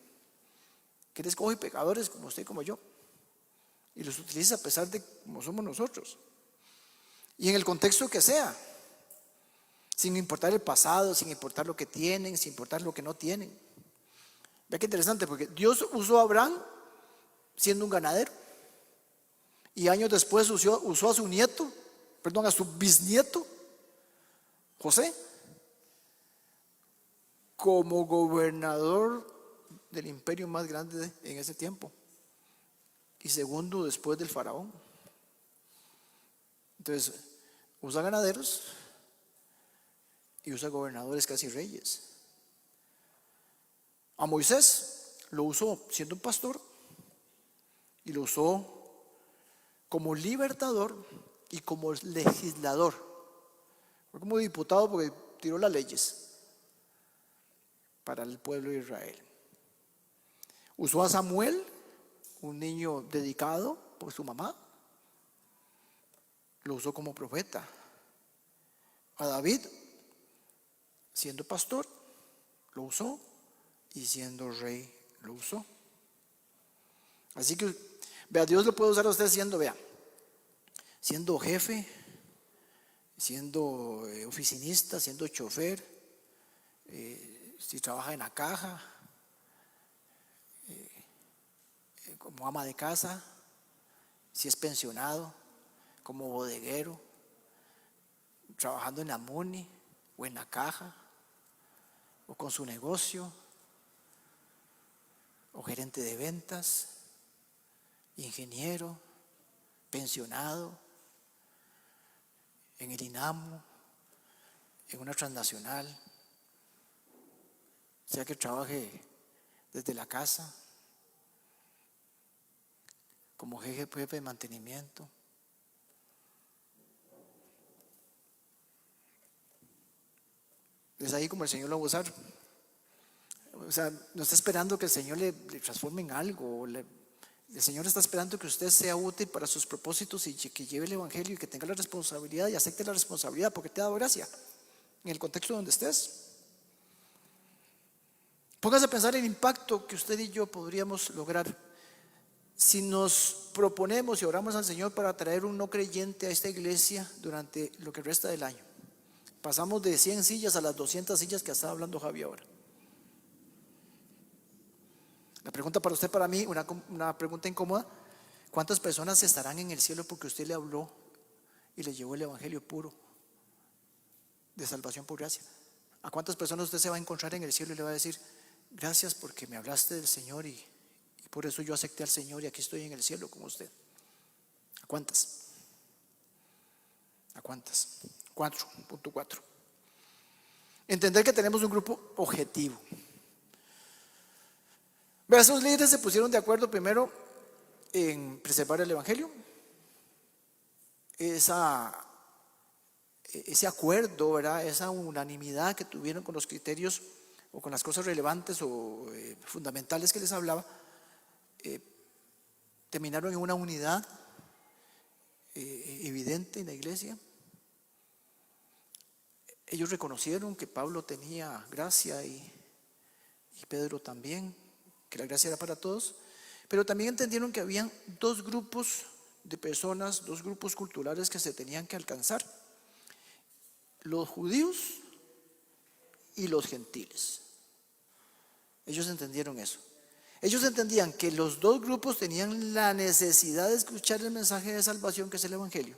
que Él escoge pecadores como usted y como yo, y los utiliza a pesar de como somos nosotros, y en el contexto que sea, sin importar el pasado, sin importar lo que tienen, sin importar lo que no tienen. Vea qué interesante, porque Dios usó a Abraham siendo un ganadero, y años después usó a su nieto, a su bisnieto José, como gobernador del imperio más grande en ese tiempo, y segundo después del faraón. Entonces usa ganaderos y usa gobernadores, casi reyes. A Moisés lo usó siendo un pastor y lo usó como libertador y como legislador. Fue como diputado porque tiró las leyes para el pueblo de Israel. Usó a Samuel, un niño dedicado por su mamá, lo usó como profeta. A David, siendo pastor, lo usó, y siendo rey lo usó. Así que, vea, Dios lo puede usar a usted siendo jefe, siendo oficinista, siendo chofer, si trabaja en la caja, como ama de casa, si es pensionado, como bodeguero, trabajando en la MUNI o en la caja, o con su negocio, o gerente de ventas, ingeniero, pensionado, en el INAMU, en una transnacional, sea que trabaje desde la casa, como jefe de mantenimiento. Es ahí como el Señor lo va a usar. O sea, no está esperando que el Señor le transforme en algo. El Señor está esperando que usted sea útil para sus propósitos y que lleve el Evangelio y que tenga la responsabilidad y acepte la responsabilidad, porque te ha dado gracia en el contexto donde estés. Póngase a pensar el impacto que usted y yo podríamos lograr si nos proponemos y oramos al Señor para traer un no creyente a esta iglesia durante lo que resta del año. Pasamos de 100 sillas a las 200 sillas que está hablando Javi ahora. La pregunta para usted, para mí, una pregunta incómoda: ¿cuántas personas estarán en el cielo porque usted le habló y les llevó el evangelio puro de salvación por gracia. ¿A cuántas personas usted se va a encontrar en el cielo y le va a decir: gracias porque me hablaste del Señor y por eso yo acepté al Señor y aquí estoy en el cielo con usted? ¿A cuántas? ¿A cuántas? 4.4. Entender que tenemos un grupo objetivo. Esos líderes se pusieron de acuerdo primero en preservar el evangelio. Ese acuerdo, ¿verdad? Esa unanimidad que tuvieron con los criterios o con las cosas relevantes o fundamentales que les hablaba, terminaron en una unidad evidente en la iglesia. Ellos reconocieron que Pablo tenía gracia y Pedro también, que la gracia era para todos, pero también entendieron que habían dos grupos de personas, dos grupos culturales que se tenían que alcanzar: los judíos y los gentiles. Ellos entendieron eso. Ellos entendían que los dos grupos tenían la necesidad de escuchar el mensaje de salvación, que es el evangelio.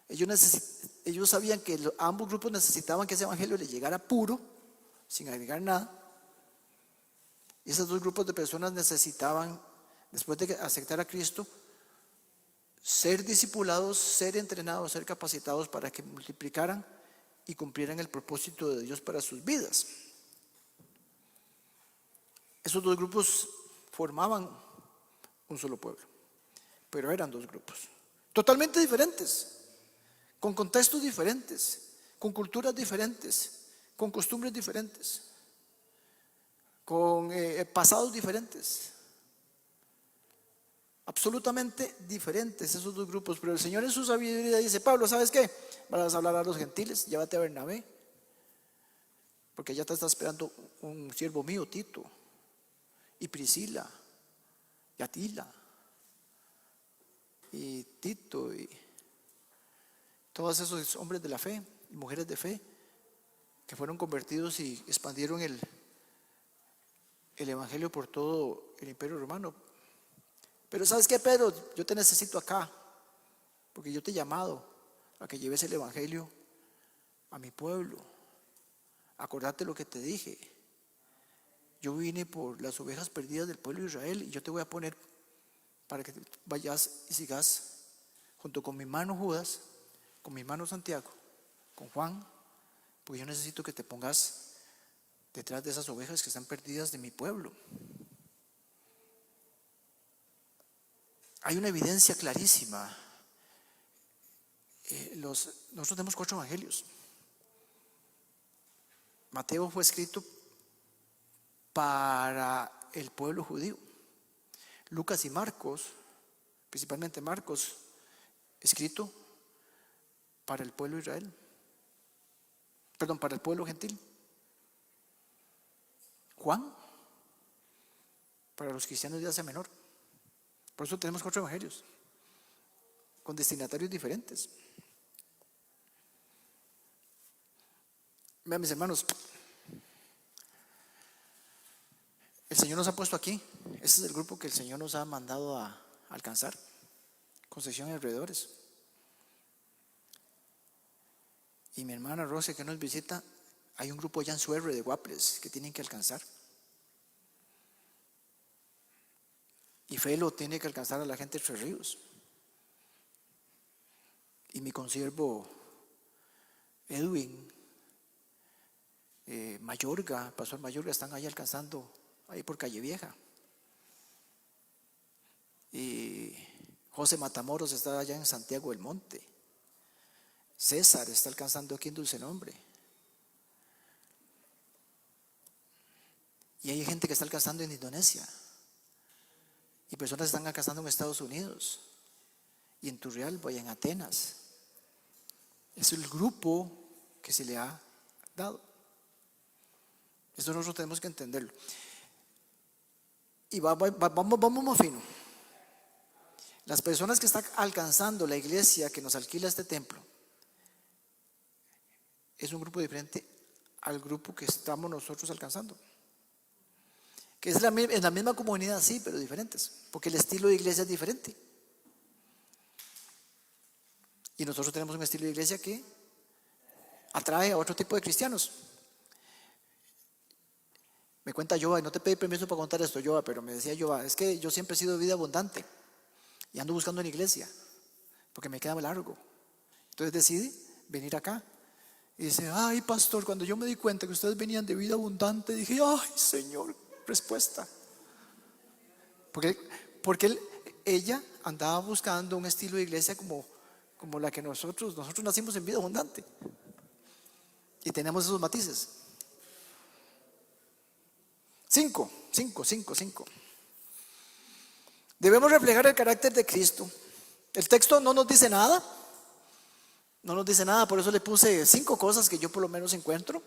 Ellos sabían que ambos grupos necesitaban que ese evangelio les llegara puro, sin agregar nada. Y esos dos grupos de personas necesitaban, después de aceptar a Cristo, ser discipulados, ser entrenados, ser capacitados para que multiplicaran y cumplieran el propósito de Dios para sus vidas. Esos dos grupos formaban un solo pueblo, pero eran dos grupos totalmente diferentes, con contextos diferentes, con culturas diferentes, con costumbres diferentes, con pasados diferentes, absolutamente diferentes esos dos grupos. Pero el Señor en su sabiduría dice: Pablo, ¿sabes qué? Vas a hablar a los gentiles, llévate a Bernabé, porque ya te está esperando un siervo mío, Tito, y Priscila, y Atila, y Tito, y todos esos hombres de la fe y mujeres de fe que fueron convertidos y expandieron el evangelio por todo el imperio romano. Pero ¿sabes qué, Pedro? Yo te necesito acá, porque yo te he llamado a que lleves el evangelio a mi pueblo. Acordate lo que te dije. Yo vine por las ovejas perdidas del pueblo de Israel, y yo te voy a poner para que vayas y sigas junto con mi hermano Judas, con mi hermano Santiago, con Juan, porque yo necesito que te pongas detrás de esas ovejas que están perdidas de mi pueblo. Hay una evidencia clarísima. Nosotros tenemos 4 evangelios. Mateo fue escrito para el pueblo judío. Lucas y Marcos, principalmente Marcos, escrito para el pueblo de Israel. Perdón, para el pueblo gentil. Juan, para los cristianos de Asia Menor. Por eso tenemos 4 evangelios, con destinatarios diferentes. Vean, mis hermanos, el Señor nos ha puesto aquí. Este es el grupo que el Señor nos ha mandado a alcanzar, Concepción y alrededores. Y mi hermana Rose, que nos visita, hay un grupo allá en Suerre de Guaples que tienen que alcanzar. Y Felo tiene que alcanzar a la gente de Tres Ríos. Y mi consiervo Edwin, Mayorga, Pastor Mayorga, están ahí alcanzando, ahí por Calle Vieja. Y José Matamoros está allá en Santiago del Monte. César está alcanzando aquí en Dulce Nombre. Y hay gente que está alcanzando en Indonesia. Y personas están alcanzando en Estados Unidos. Y en Turrialba y en Atenas. Es el grupo que se le ha dado. Esto nosotros tenemos que entenderlo. Y vamos más fino. Las personas que están alcanzando la iglesia que nos alquila este templo es un grupo diferente al grupo que estamos nosotros alcanzando. Que es en la misma comunidad, sí, pero diferentes, porque el estilo de iglesia es diferente. Y nosotros tenemos un estilo de iglesia que atrae a otro tipo de cristianos. Me cuenta Joa, y no te pedí permiso para contar esto, Joa, pero me decía Joa, es que yo siempre he sido de vida abundante y ando buscando una iglesia porque me queda largo. Entonces decidí venir acá. Y dice, ay pastor, cuando yo me di cuenta que ustedes venían de vida abundante, dije, ay Señor, respuesta. Porque ella andaba buscando un estilo de iglesia como la que nosotros nacimos en vida abundante. Y tenemos esos matices. 5. Debemos reflejar el carácter de Cristo. El texto no nos dice nada. Por eso le puse 5 cosas que yo por lo menos encuentro.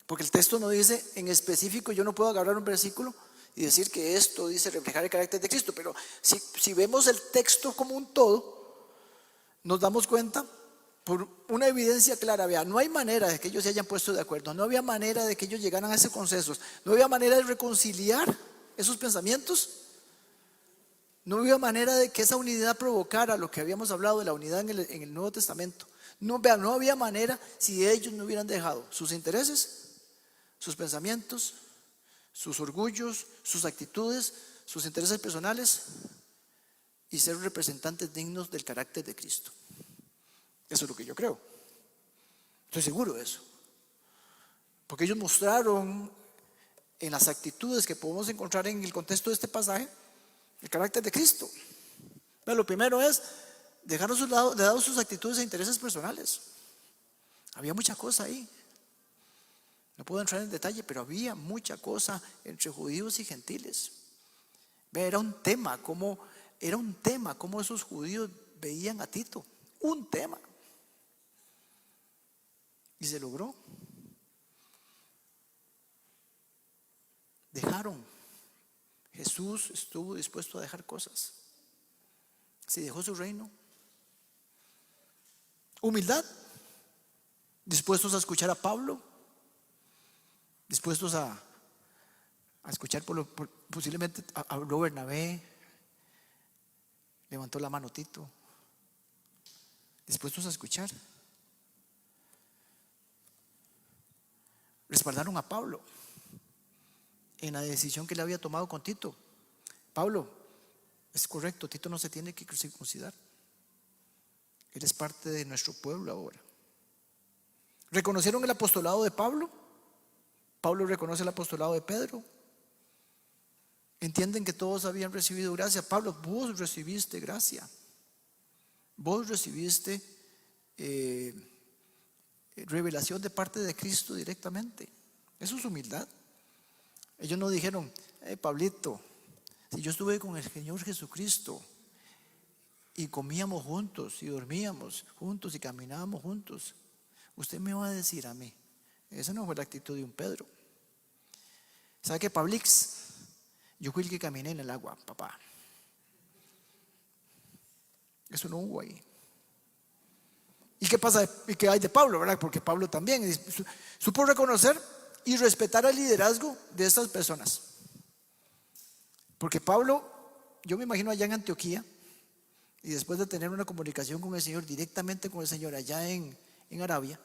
Porque el texto no dice en específico, yo no puedo agarrar un versículo y decir que esto dice reflejar el carácter de Cristo. Pero si vemos el texto como un todo, nos damos cuenta por una evidencia clara. Vea, no hay manera de que ellos se hayan puesto de acuerdo. No había manera de que ellos llegaran a ese consenso. No había manera de reconciliar esos pensamientos. No había manera de que esa unidad provocara lo que habíamos hablado de la unidad en el Nuevo Testamento. No había manera si ellos no hubieran dejado sus intereses, sus pensamientos, sus orgullos, sus actitudes, sus intereses personales y ser representantes dignos del carácter de Cristo. Eso es lo que yo creo. Estoy seguro de eso. Porque ellos mostraron en las actitudes que podemos encontrar en el contexto de este pasaje el carácter de Cristo. Pero lo primero es dejar de lado sus actitudes e intereses personales. Había mucha cosa ahí. No puedo entrar en detalle, pero había mucha cosa entre judíos y gentiles. Era un tema cómo esos judíos veían a Tito. Un tema. Y se logró. Dejaron. Jesús estuvo dispuesto a dejar cosas. Se dejó su reino. Humildad. Dispuestos a escuchar a Pablo. Dispuestos a escuchar posiblemente habló Bernabé. Levantó la mano Tito. Dispuestos a escuchar. Respaldaron a Pablo en la decisión que le había tomado con Tito. Pablo, es correcto, Tito no se tiene que circuncidar. Él es parte de nuestro pueblo ahora. ¿Reconocieron el apostolado de Pablo? Pablo reconoce el apostolado de Pedro. Entienden que todos habían recibido gracia. Pablo, vos recibiste gracia. Vos recibiste revelación de parte de Cristo directamente. Eso es humildad. Ellos no dijeron, Pablito, si yo estuve con el Señor Jesucristo y comíamos juntos y dormíamos juntos y caminábamos juntos, usted me va a decir a mí. Esa no fue la actitud de un Pedro. ¿Sabe qué, Pablix? Yo fui el que caminé en el agua, papá. Eso no hubo ahí. ¿Y qué pasa? ¿Y qué hay de Pablo, verdad? Porque Pablo también supo reconocer y respetar el liderazgo de estas personas. Porque Pablo, yo me imagino allá en Antioquía, y después de tener una comunicación con el Señor, directamente con el Señor allá en Arabia,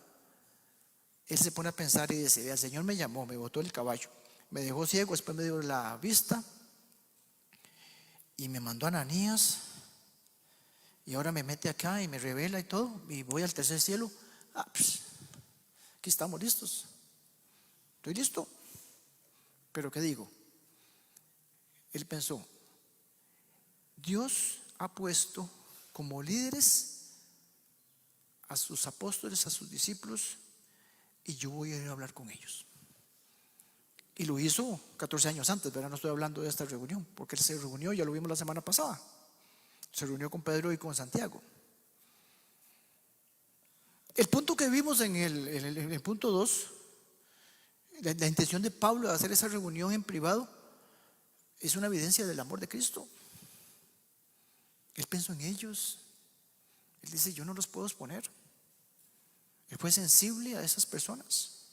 él se pone a pensar y dice, vea, el Señor me llamó, me botó el caballo, me dejó ciego, después me dio la vista y me mandó a Ananías y ahora me mete acá y me revela y todo y voy al tercer cielo. Aquí estamos listos. Estoy listo. Pero ¿qué digo? Él pensó, Dios ha puesto como líderes a sus apóstoles, a sus discípulos, y yo voy a ir a hablar con ellos. Y lo hizo 14 años antes, ¿verdad? No estoy hablando de esta reunión, porque él se reunió, ya lo vimos la semana pasada. Se reunió con Pedro y con Santiago. El punto que vimos en el punto 2, la intención de Pablo de hacer esa reunión en privado, es una evidencia del amor de Cristo. Él pensó en ellos. Él dice, yo no los puedo exponer. Él fue sensible a esas personas.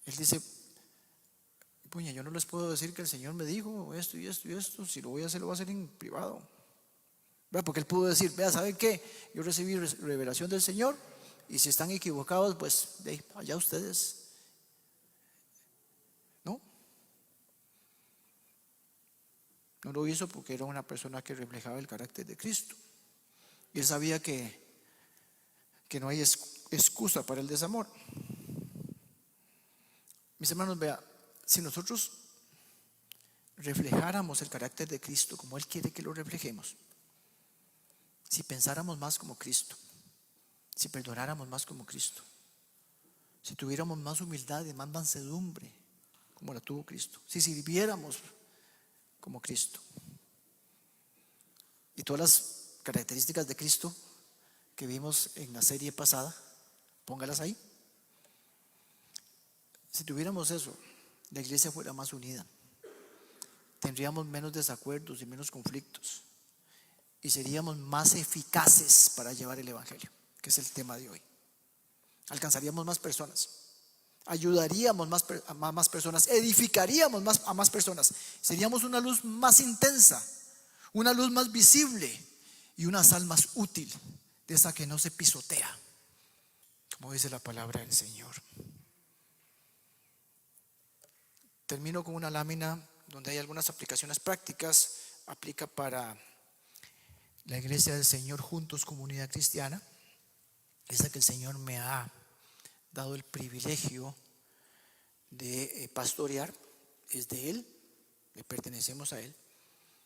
Él dice, puña, yo no les puedo decir que el Señor me dijo esto y esto y esto. Si lo voy a hacer, lo voy a hacer en privado. ¿verdad? Porque él pudo decir, vea, ¿saben qué? Yo recibí revelación del Señor, y si están equivocados, pues allá ustedes. No, no lo hizo porque era una persona que reflejaba el carácter de Cristo. Y él sabía que no hay excusa para el desamor. Mis hermanos, vea, si nosotros reflejáramos el carácter de Cristo como Él quiere que lo reflejemos, si pensáramos más como Cristo, si perdonáramos más como Cristo, si tuviéramos más humildad y más mansedumbre como la tuvo Cristo, si sirviéramos como Cristo, y todas las características de Cristo que vimos en la serie pasada, póngalas ahí. Si tuviéramos eso, la iglesia fuera más unida, tendríamos menos desacuerdos y menos conflictos, y seríamos más eficaces para llevar el evangelio, que es el tema de hoy. Alcanzaríamos más personas, ayudaríamos a más personas, edificaríamos a más personas, seríamos una luz más intensa, una luz más visible y una sal más útil, de esa que no se pisotea, como dice la palabra del Señor. Termino con una lámina donde hay algunas aplicaciones prácticas. Aplica para la Iglesia del Señor Juntos Comunidad Cristiana, esa que el Señor me ha dado el privilegio de pastorear. Es de Él, le pertenecemos a Él.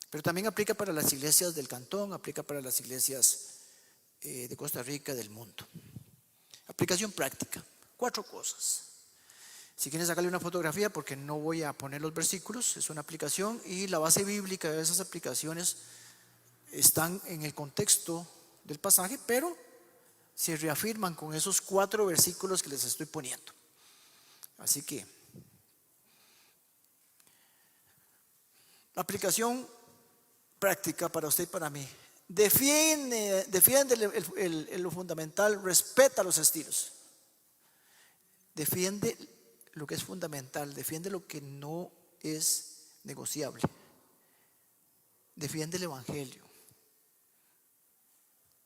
Pero también aplica para las iglesias del cantón, aplica para las iglesias de Costa Rica, del mundo. Aplicación práctica, 4 cosas. Si quieren sacarle una fotografía, porque no voy a poner los versículos, es una aplicación, y la base bíblica de esas aplicaciones están en el contexto del pasaje, pero se reafirman con esos 4 versículos que les estoy poniendo. Así que la aplicación práctica para usted y para mí: defiende lo fundamental, respeta los estilos, defiende lo que es fundamental, defiende lo que no es negociable, defiende el evangelio,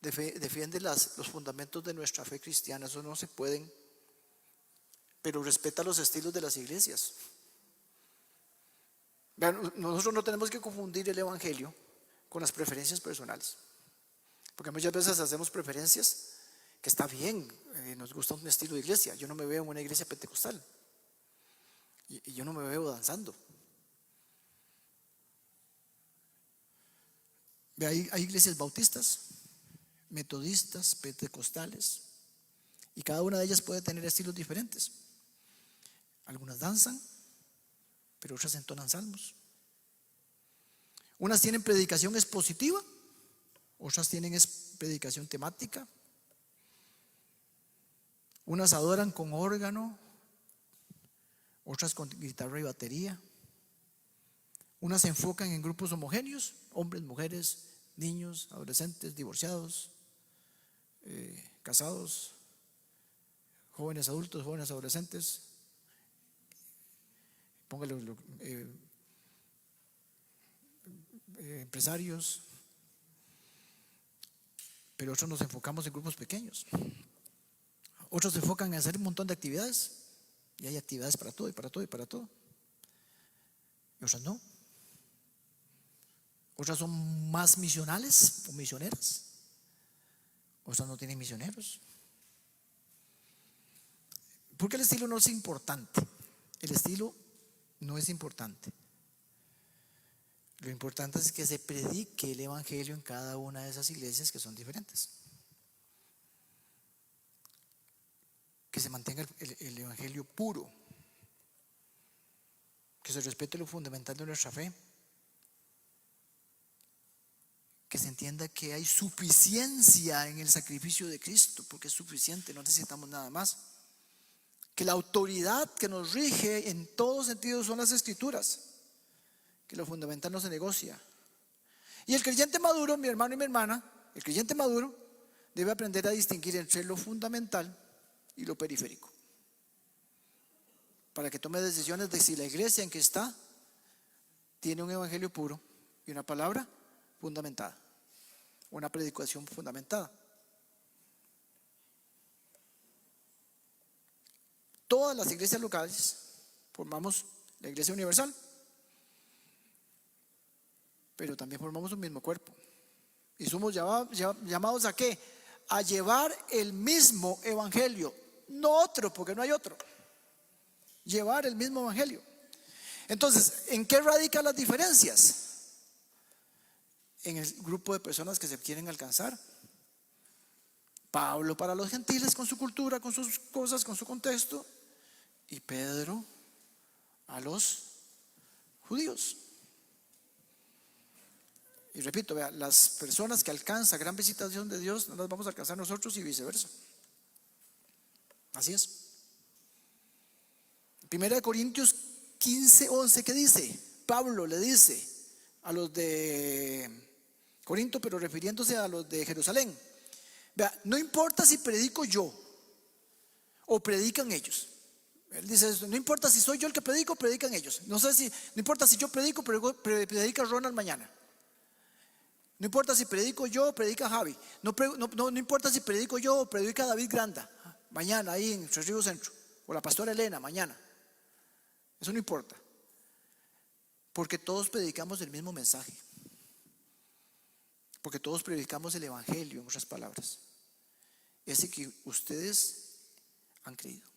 defiende los fundamentos de nuestra fe cristiana. Eso no se pueden, pero respeta los estilos de las iglesias. Nosotros no tenemos que confundir el evangelio con las preferencias personales, porque muchas veces hacemos preferencias, que está bien, nos gusta un estilo de iglesia. Yo no me veo en una iglesia pentecostal, y yo no me veo danzando. Hay iglesias bautistas, metodistas, pentecostales, y cada una de ellas puede tener estilos diferentes. Algunas danzan, pero otras entonan salmos. Unas tienen predicación expositiva, otras tienen predicación temática. Unas adoran con órgano, otras con guitarra y batería. Unas se enfocan en grupos homogéneos: hombres, mujeres, niños, adolescentes, divorciados, casados, jóvenes adultos, jóvenes adolescentes. Póngale empresarios. Pero otros nos enfocamos en grupos pequeños. Otros se enfocan en hacer un montón de actividades, y hay actividades para todo y para todo y para todo. Y otras no. Otras son más misionales o misioneras. Otras no tienen misioneros. Porque el estilo no es importante. El estilo no es importante. Lo importante es que se predique el evangelio en cada una de esas iglesias, que son diferentes. Que se mantenga el evangelio puro, que se respete lo fundamental de nuestra fe, que se entienda que hay suficiencia en el sacrificio de Cristo, porque es suficiente, no necesitamos nada más. Que la autoridad que nos rige en todo sentido son las Escrituras, que lo fundamental no se negocia. Y el creyente maduro, mi hermano y mi hermana, el creyente maduro debe aprender a distinguir entre lo fundamental y lo periférico, para que tome decisiones de si la iglesia en que está tiene un evangelio puro y una palabra fundamentada, una predicación fundamentada. Todas las iglesias locales formamos la iglesia universal, pero también formamos un mismo cuerpo. Y somos llamados ¿a qué? A llevar el mismo evangelio, no otro, porque no hay otro. Llevar el mismo evangelio. Entonces, ¿en qué radican las diferencias? En el grupo de personas que se quieren alcanzar. Pablo para los gentiles con su cultura, con sus cosas, con su contexto, y Pedro a los judíos. Y repito, vea, las personas que alcanzan gran visitación de Dios no las vamos a alcanzar nosotros y viceversa. Así es. Primera de Corintios 15:11, ¿qué dice? Pablo le dice a los de Corinto, pero refiriéndose a los de Jerusalén. Vea, no importa si predico yo o predican ellos. Él dice eso, no importa si soy yo el que predico, predican ellos. No importa si yo predico, predica Ronald mañana. No importa si predico yo o predica Javi. No importa si predico yo o predica David Granda mañana ahí en Río Centro, o la pastora Elena mañana. Eso no importa, porque todos predicamos el mismo mensaje, porque todos predicamos el evangelio, en otras palabras, ese que ustedes han creído.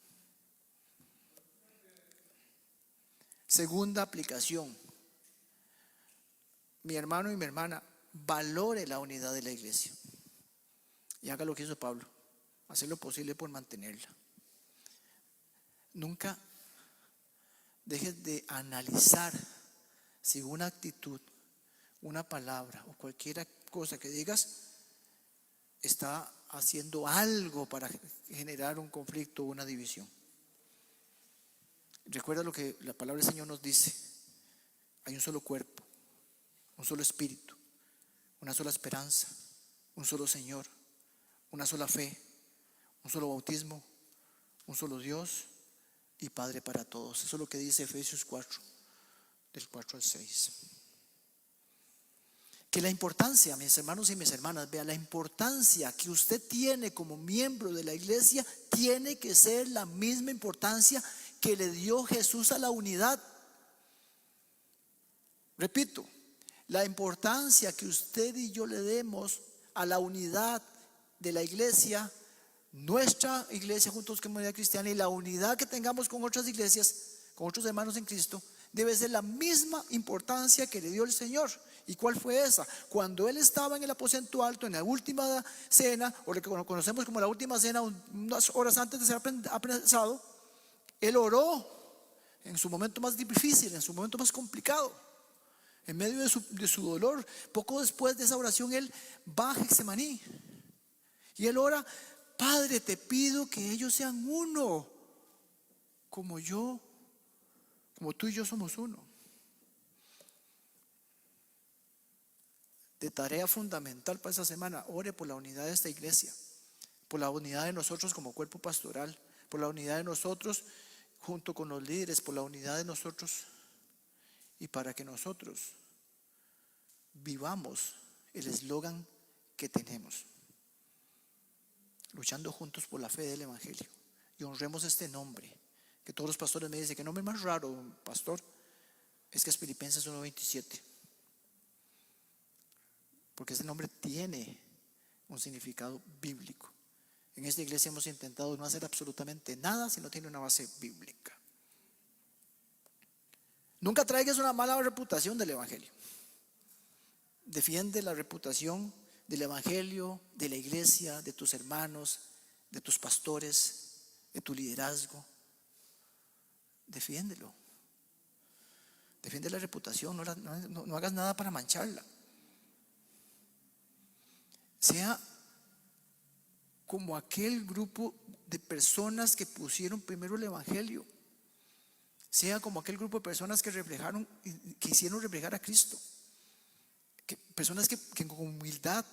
Segunda aplicación: mi hermano y mi hermana, valore la unidad de la iglesia y haga lo que hizo Pablo, hacer lo posible por mantenerla. Nunca dejes de analizar si una actitud, una palabra o cualquier cosa que digas está haciendo algo para generar un conflicto o una división. Recuerda lo que la palabra del Señor nos dice: hay un solo cuerpo, un solo espíritu, una sola esperanza, un solo Señor, una sola fe, un solo bautismo, un solo Dios y Padre para todos. Eso es lo que dice Efesios 4, del 4 al 6. Que la importancia, mis hermanos y mis hermanas, vea, la importancia que usted tiene como miembro de la iglesia tiene que ser la misma importancia que le dio Jesús a la unidad. Repito, la importancia que usted y yo le demos a la unidad de la iglesia, nuestra iglesia juntos como comunidad cristiana, y la unidad que tengamos con otras iglesias, con otros hermanos en Cristo, debe ser la misma importancia que le dio el Señor. ¿Y cuál fue esa? Cuando Él estaba en el aposento alto, en la última cena, o lo que conocemos como la última cena, unas horas antes de ser apresado, Él oró en su momento más difícil, en su momento más complicado, en medio de su dolor. Poco después de esa oración, Él va a Getsemaní y Él ora: Padre, te pido que ellos sean uno, como tú y yo somos uno. De tarea fundamental para esta semana: ore por la unidad de esta iglesia, por la unidad de nosotros como cuerpo pastoral, por la unidad de nosotros junto con los líderes, por la unidad de nosotros, y para que nosotros vivamos el eslogan que tenemos: luchando juntos por la fe del evangelio. Y honremos este nombre, que todos los pastores me dicen: que nombre más raro, pastor. Es que es Filipenses 1:27, porque ese nombre tiene un significado bíblico. En esta iglesia hemos intentado no hacer absolutamente nada si no tiene una base bíblica. Nunca traigas una mala reputación del evangelio. Defiende la reputación del evangelio, de la iglesia, de tus hermanos, de tus pastores, de tu liderazgo. Defiéndelo. Defiende la reputación, no hagas nada para mancharla. Sea como aquel grupo de personas que pusieron primero el evangelio. Sea como aquel grupo de personas que hicieron reflejar a Cristo. Personas que con humildad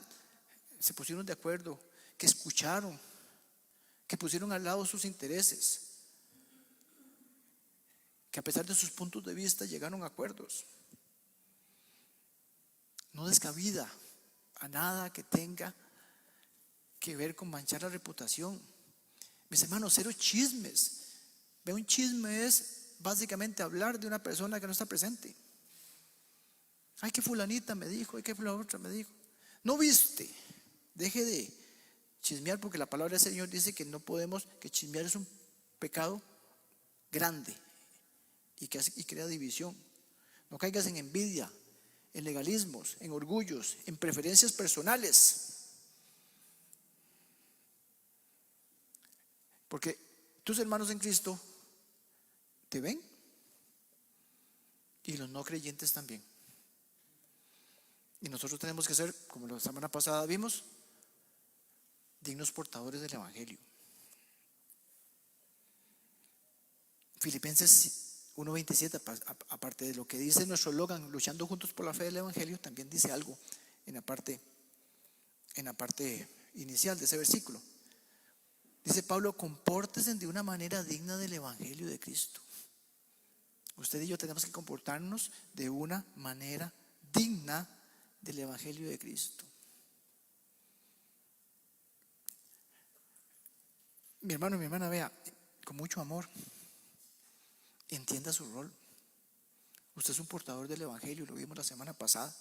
se pusieron de acuerdo, que escucharon, que pusieron al lado sus intereses, que a pesar de sus puntos de vista llegaron a acuerdos. No des cabida a nada que tenga que ver con manchar la reputación. Mis hermanos, cero chismes. Ve, un chisme es básicamente hablar de una persona que no está presente. Ay, que fulanita me dijo, ay, que la otra me dijo. No viste. Deje de chismear, porque la palabra del Señor dice que no podemos, que chismear es un pecado grande y crea división. No caigas en envidia, en legalismos, en orgullos, en preferencias personales. Porque tus hermanos en Cristo te ven y los no creyentes también. Y nosotros tenemos que ser, como la semana pasada vimos, dignos portadores del Evangelio. Filipenses 1:27, aparte de lo que dice nuestro eslogan, luchando juntos por la fe del Evangelio, también dice algo en la parte inicial de ese versículo. Dice Pablo: compórtense de una manera digna del Evangelio de Cristo. Usted y yo tenemos que comportarnos de una manera digna del Evangelio de Cristo. Mi hermano y mi hermana, vea, con mucho amor, entienda su rol. Usted es un portador del Evangelio, lo vimos la semana pasada.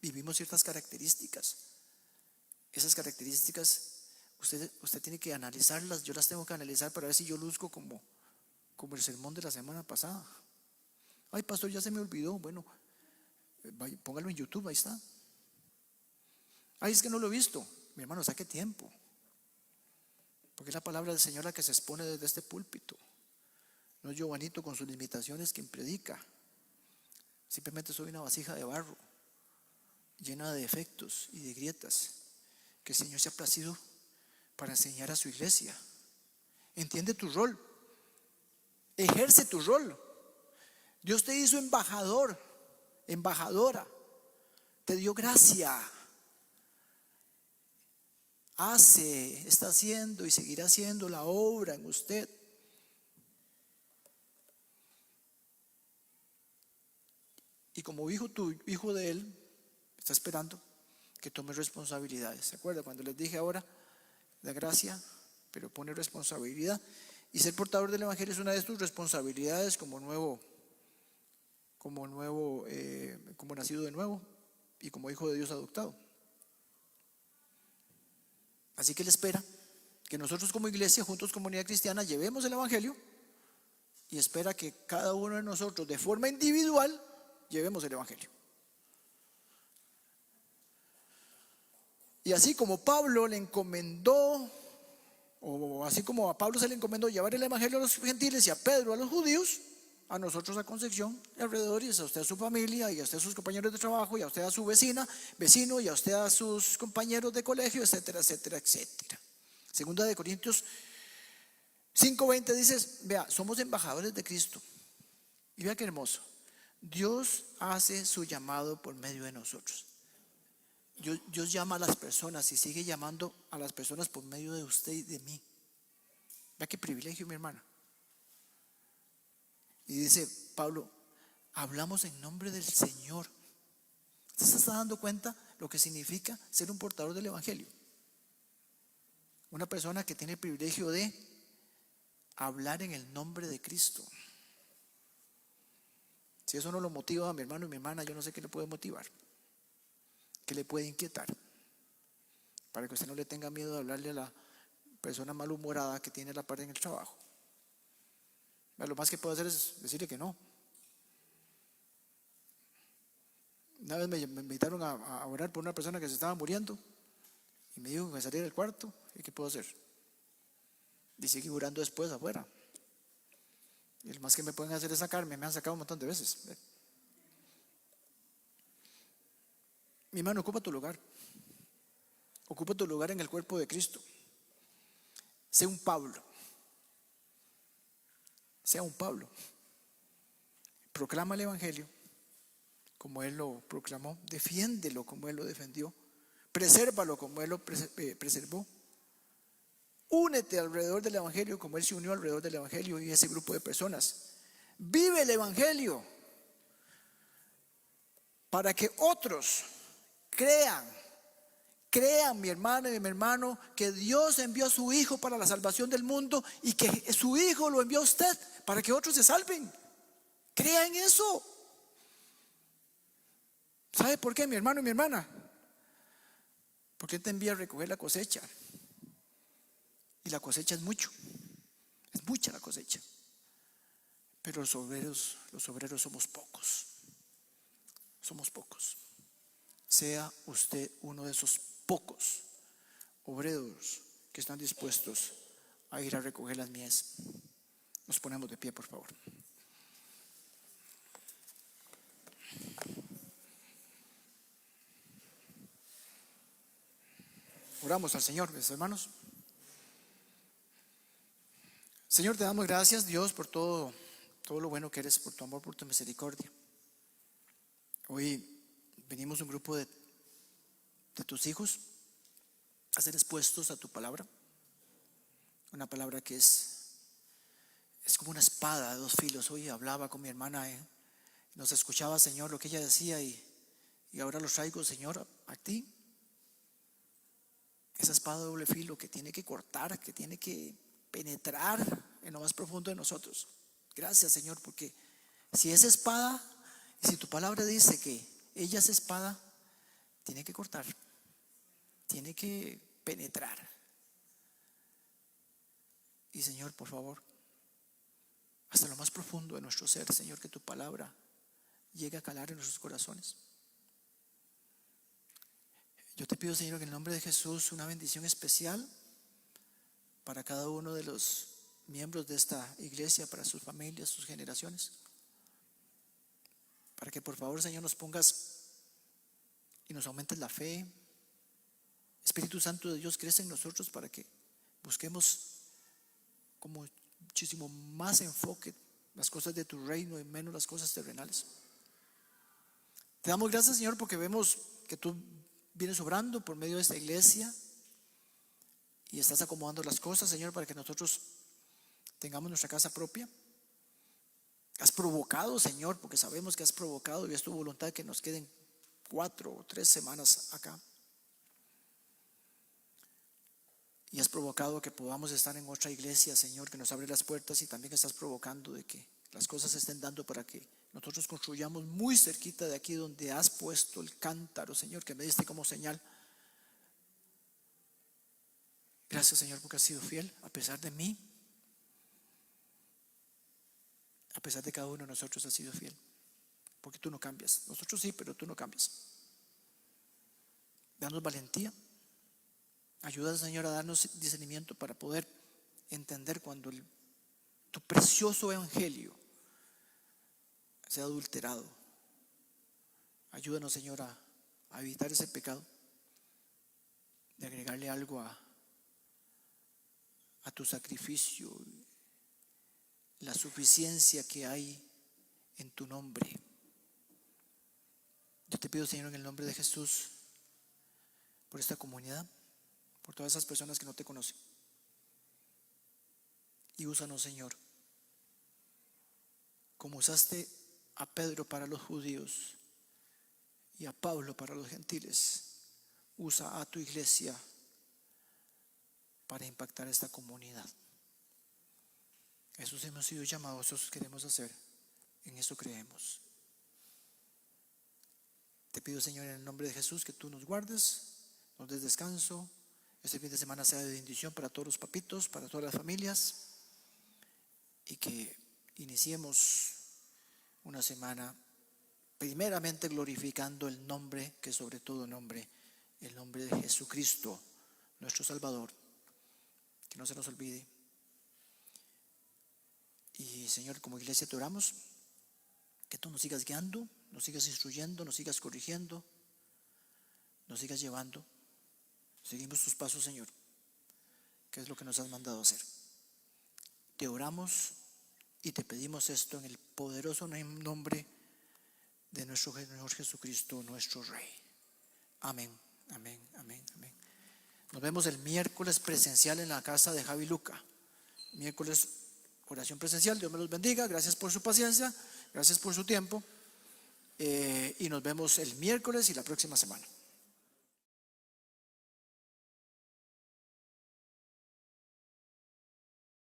Vivimos ciertas características. Esas características usted tiene que analizarlas. Yo las tengo que analizar para ver si yo luzco como el sermón de la semana pasada. Ay, pastor, ya se me olvidó. Bueno, póngalo en YouTube, ahí está. Ay, es que no lo he visto. Mi hermano, saque tiempo, porque es la palabra del Señor la que se expone desde este púlpito. No es Giovanito con sus limitaciones quien predica. Simplemente soy una vasija de barro llena de defectos y de grietas que el Señor se ha placido para enseñar a su iglesia. Entiende tu rol, ejerce tu rol. Dios te hizo embajador, embajadora, te dio gracia. Está haciendo y seguirá haciendo la obra en usted. Y como hijo de Él, está esperando que tome responsabilidades. ¿Se acuerda cuando les dije ahora? La gracia, pero pone responsabilidad. Y ser portador del Evangelio es una de tus responsabilidades como nacido de nuevo y como hijo de Dios adoptado. Así que Él espera que nosotros como iglesia, juntos comunidad cristiana, llevemos el Evangelio, y espera que cada uno de nosotros de forma individual llevemos el Evangelio. Y así como Pablo le encomendó, o así como a Pablo se le encomendó llevar el Evangelio a los gentiles y a Pedro a los judíos, a nosotros a Concepción y alrededor, y a usted a su familia, y a usted a sus compañeros de trabajo, y a usted a su vecino, y a usted a sus compañeros de colegio, etcétera, etcétera, etcétera. Segunda de Corintios 5:20 dice, vea, somos embajadores de Cristo. Y vea qué hermoso. Dios hace su llamado por medio de nosotros. Dios llama a las personas y sigue llamando a las personas por medio de usted y de mí. Vea qué privilegio, mi hermana. Y dice Pablo, hablamos en nombre del Señor. ¿Usted se está dando cuenta lo que significa ser un portador del Evangelio? Una persona que tiene el privilegio de hablar en el nombre de Cristo. Si eso no lo motiva a mi hermano y mi hermana, yo no sé qué le puede motivar, qué le puede inquietar, para que usted no le tenga miedo de hablarle a la persona malhumorada que tiene la par en el trabajo. Lo más que puedo hacer es decirle que no. Una vez me invitaron a orar por una persona que se estaba muriendo y me dijo que me saliera del cuarto. ¿Y qué puedo hacer? Y seguí orando después afuera. Y lo más que me pueden hacer es sacarme. Me han sacado un montón de veces. Mi hermano, ocupa tu lugar. Ocupa tu lugar en el cuerpo de Cristo. Sé un Pablo. Sea un Pablo. Proclama el Evangelio como Él lo proclamó. Defiéndelo como Él lo defendió. Presérvalo como Él lo preservó. Únete alrededor del Evangelio como Él se unió alrededor del Evangelio y ese grupo de personas. Vive el Evangelio para que otros crean crean, mi hermana y mi hermano, que Dios envió a su Hijo para la salvación del mundo y que su Hijo lo envió a usted para que otros se salven. Crea en eso. ¿Sabe por qué, mi hermano y mi hermana? Porque Él te envía a recoger la cosecha. Y la cosecha es mucho. Es mucha la cosecha. Pero los obreros somos pocos. Somos pocos. Sea usted uno de esos pocos obreros que están dispuestos a ir a recoger las mies. Nos ponemos de pie, por favor. Oramos al Señor, mis hermanos. Señor, te damos gracias, Dios, por todo lo bueno que eres, por tu amor, por tu misericordia. Hoy venimos un grupo de tus hijos a ser expuestos a tu palabra. Una palabra que es como una espada de dos filos. Hoy hablaba con mi hermana, nos escuchaba, Señor, lo que ella decía, y ahora los traigo, Señor, a ti. Esa espada de doble filo que tiene que cortar, que tiene que penetrar en lo más profundo de nosotros. Gracias, Señor, porque si es espada, y si tu palabra dice que ella es espada, tiene que cortar, tiene que penetrar. Y Señor, por favor, hasta lo más profundo de nuestro ser, Señor, que tu palabra llegue a calar en nuestros corazones. Yo te pido, Señor, en el nombre de Jesús, una bendición especial para cada uno de los miembros de esta iglesia, para sus familias, sus generaciones. Para que por favor, Señor, nos pongas y nos aumentes la fe. Espíritu Santo de Dios, crece en nosotros para que busquemos como muchísimo más enfoque las cosas de tu reino y menos las cosas terrenales. Te damos gracias, Señor, porque vemos que tú vienes obrando por medio de esta iglesia y estás acomodando las cosas, Señor, para que nosotros tengamos nuestra casa propia. Has provocado, Señor, porque sabemos que has provocado y es tu voluntad que nos queden 4 o 3 semanas acá. Y has provocado que podamos estar en otra iglesia, Señor, que nos abre las puertas, y también estás provocando de que las cosas se estén dando para que nosotros construyamos muy cerquita de aquí donde has puesto el cántaro, Señor, que me diste como señal. Gracias, Señor, porque has sido fiel a pesar de mí. A pesar de cada uno de nosotros has sido fiel. Porque tú no cambias. Nosotros sí, pero tú no cambias. Danos valentía. Ayuda, Señor, a darnos discernimiento para poder entender cuando tu precioso evangelio sea adulterado. Ayúdanos, Señor, a evitar ese pecado de agregarle algo a tu sacrificio, la suficiencia que hay en tu nombre. Yo te pido, Señor, en el nombre de Jesús, por esta comunidad, por todas esas personas que no te conocen, y úsanos, Señor, como usaste a Pedro para los judíos y a Pablo para los gentiles. Usa a tu iglesia para impactar esta comunidad. Eso hemos sido llamados, eso queremos hacer, en eso creemos. Te pido, Señor, en el nombre de Jesús, que tú nos guardes, nos des descanso. Este fin de semana sea de bendición para todos los papitos, para todas las familias, y que iniciemos una semana primeramente glorificando el nombre que sobre todo nombre, el nombre de Jesucristo, nuestro Salvador. Que no se nos olvide. Y, Señor, como iglesia te oramos, que tú nos sigas guiando, nos sigas instruyendo, nos sigas corrigiendo, nos sigas llevando. Seguimos tus pasos, Señor, que es lo que nos has mandado hacer. Te oramos y te pedimos esto en el poderoso nombre de nuestro Señor Jesucristo, nuestro Rey. Amén, amén, amén, amén. Nos vemos el miércoles presencial en la casa de Javi Luca. Miércoles, oración presencial. Dios me los bendiga. Gracias por su paciencia, gracias por su tiempo. Y nos vemos el miércoles y la próxima semana.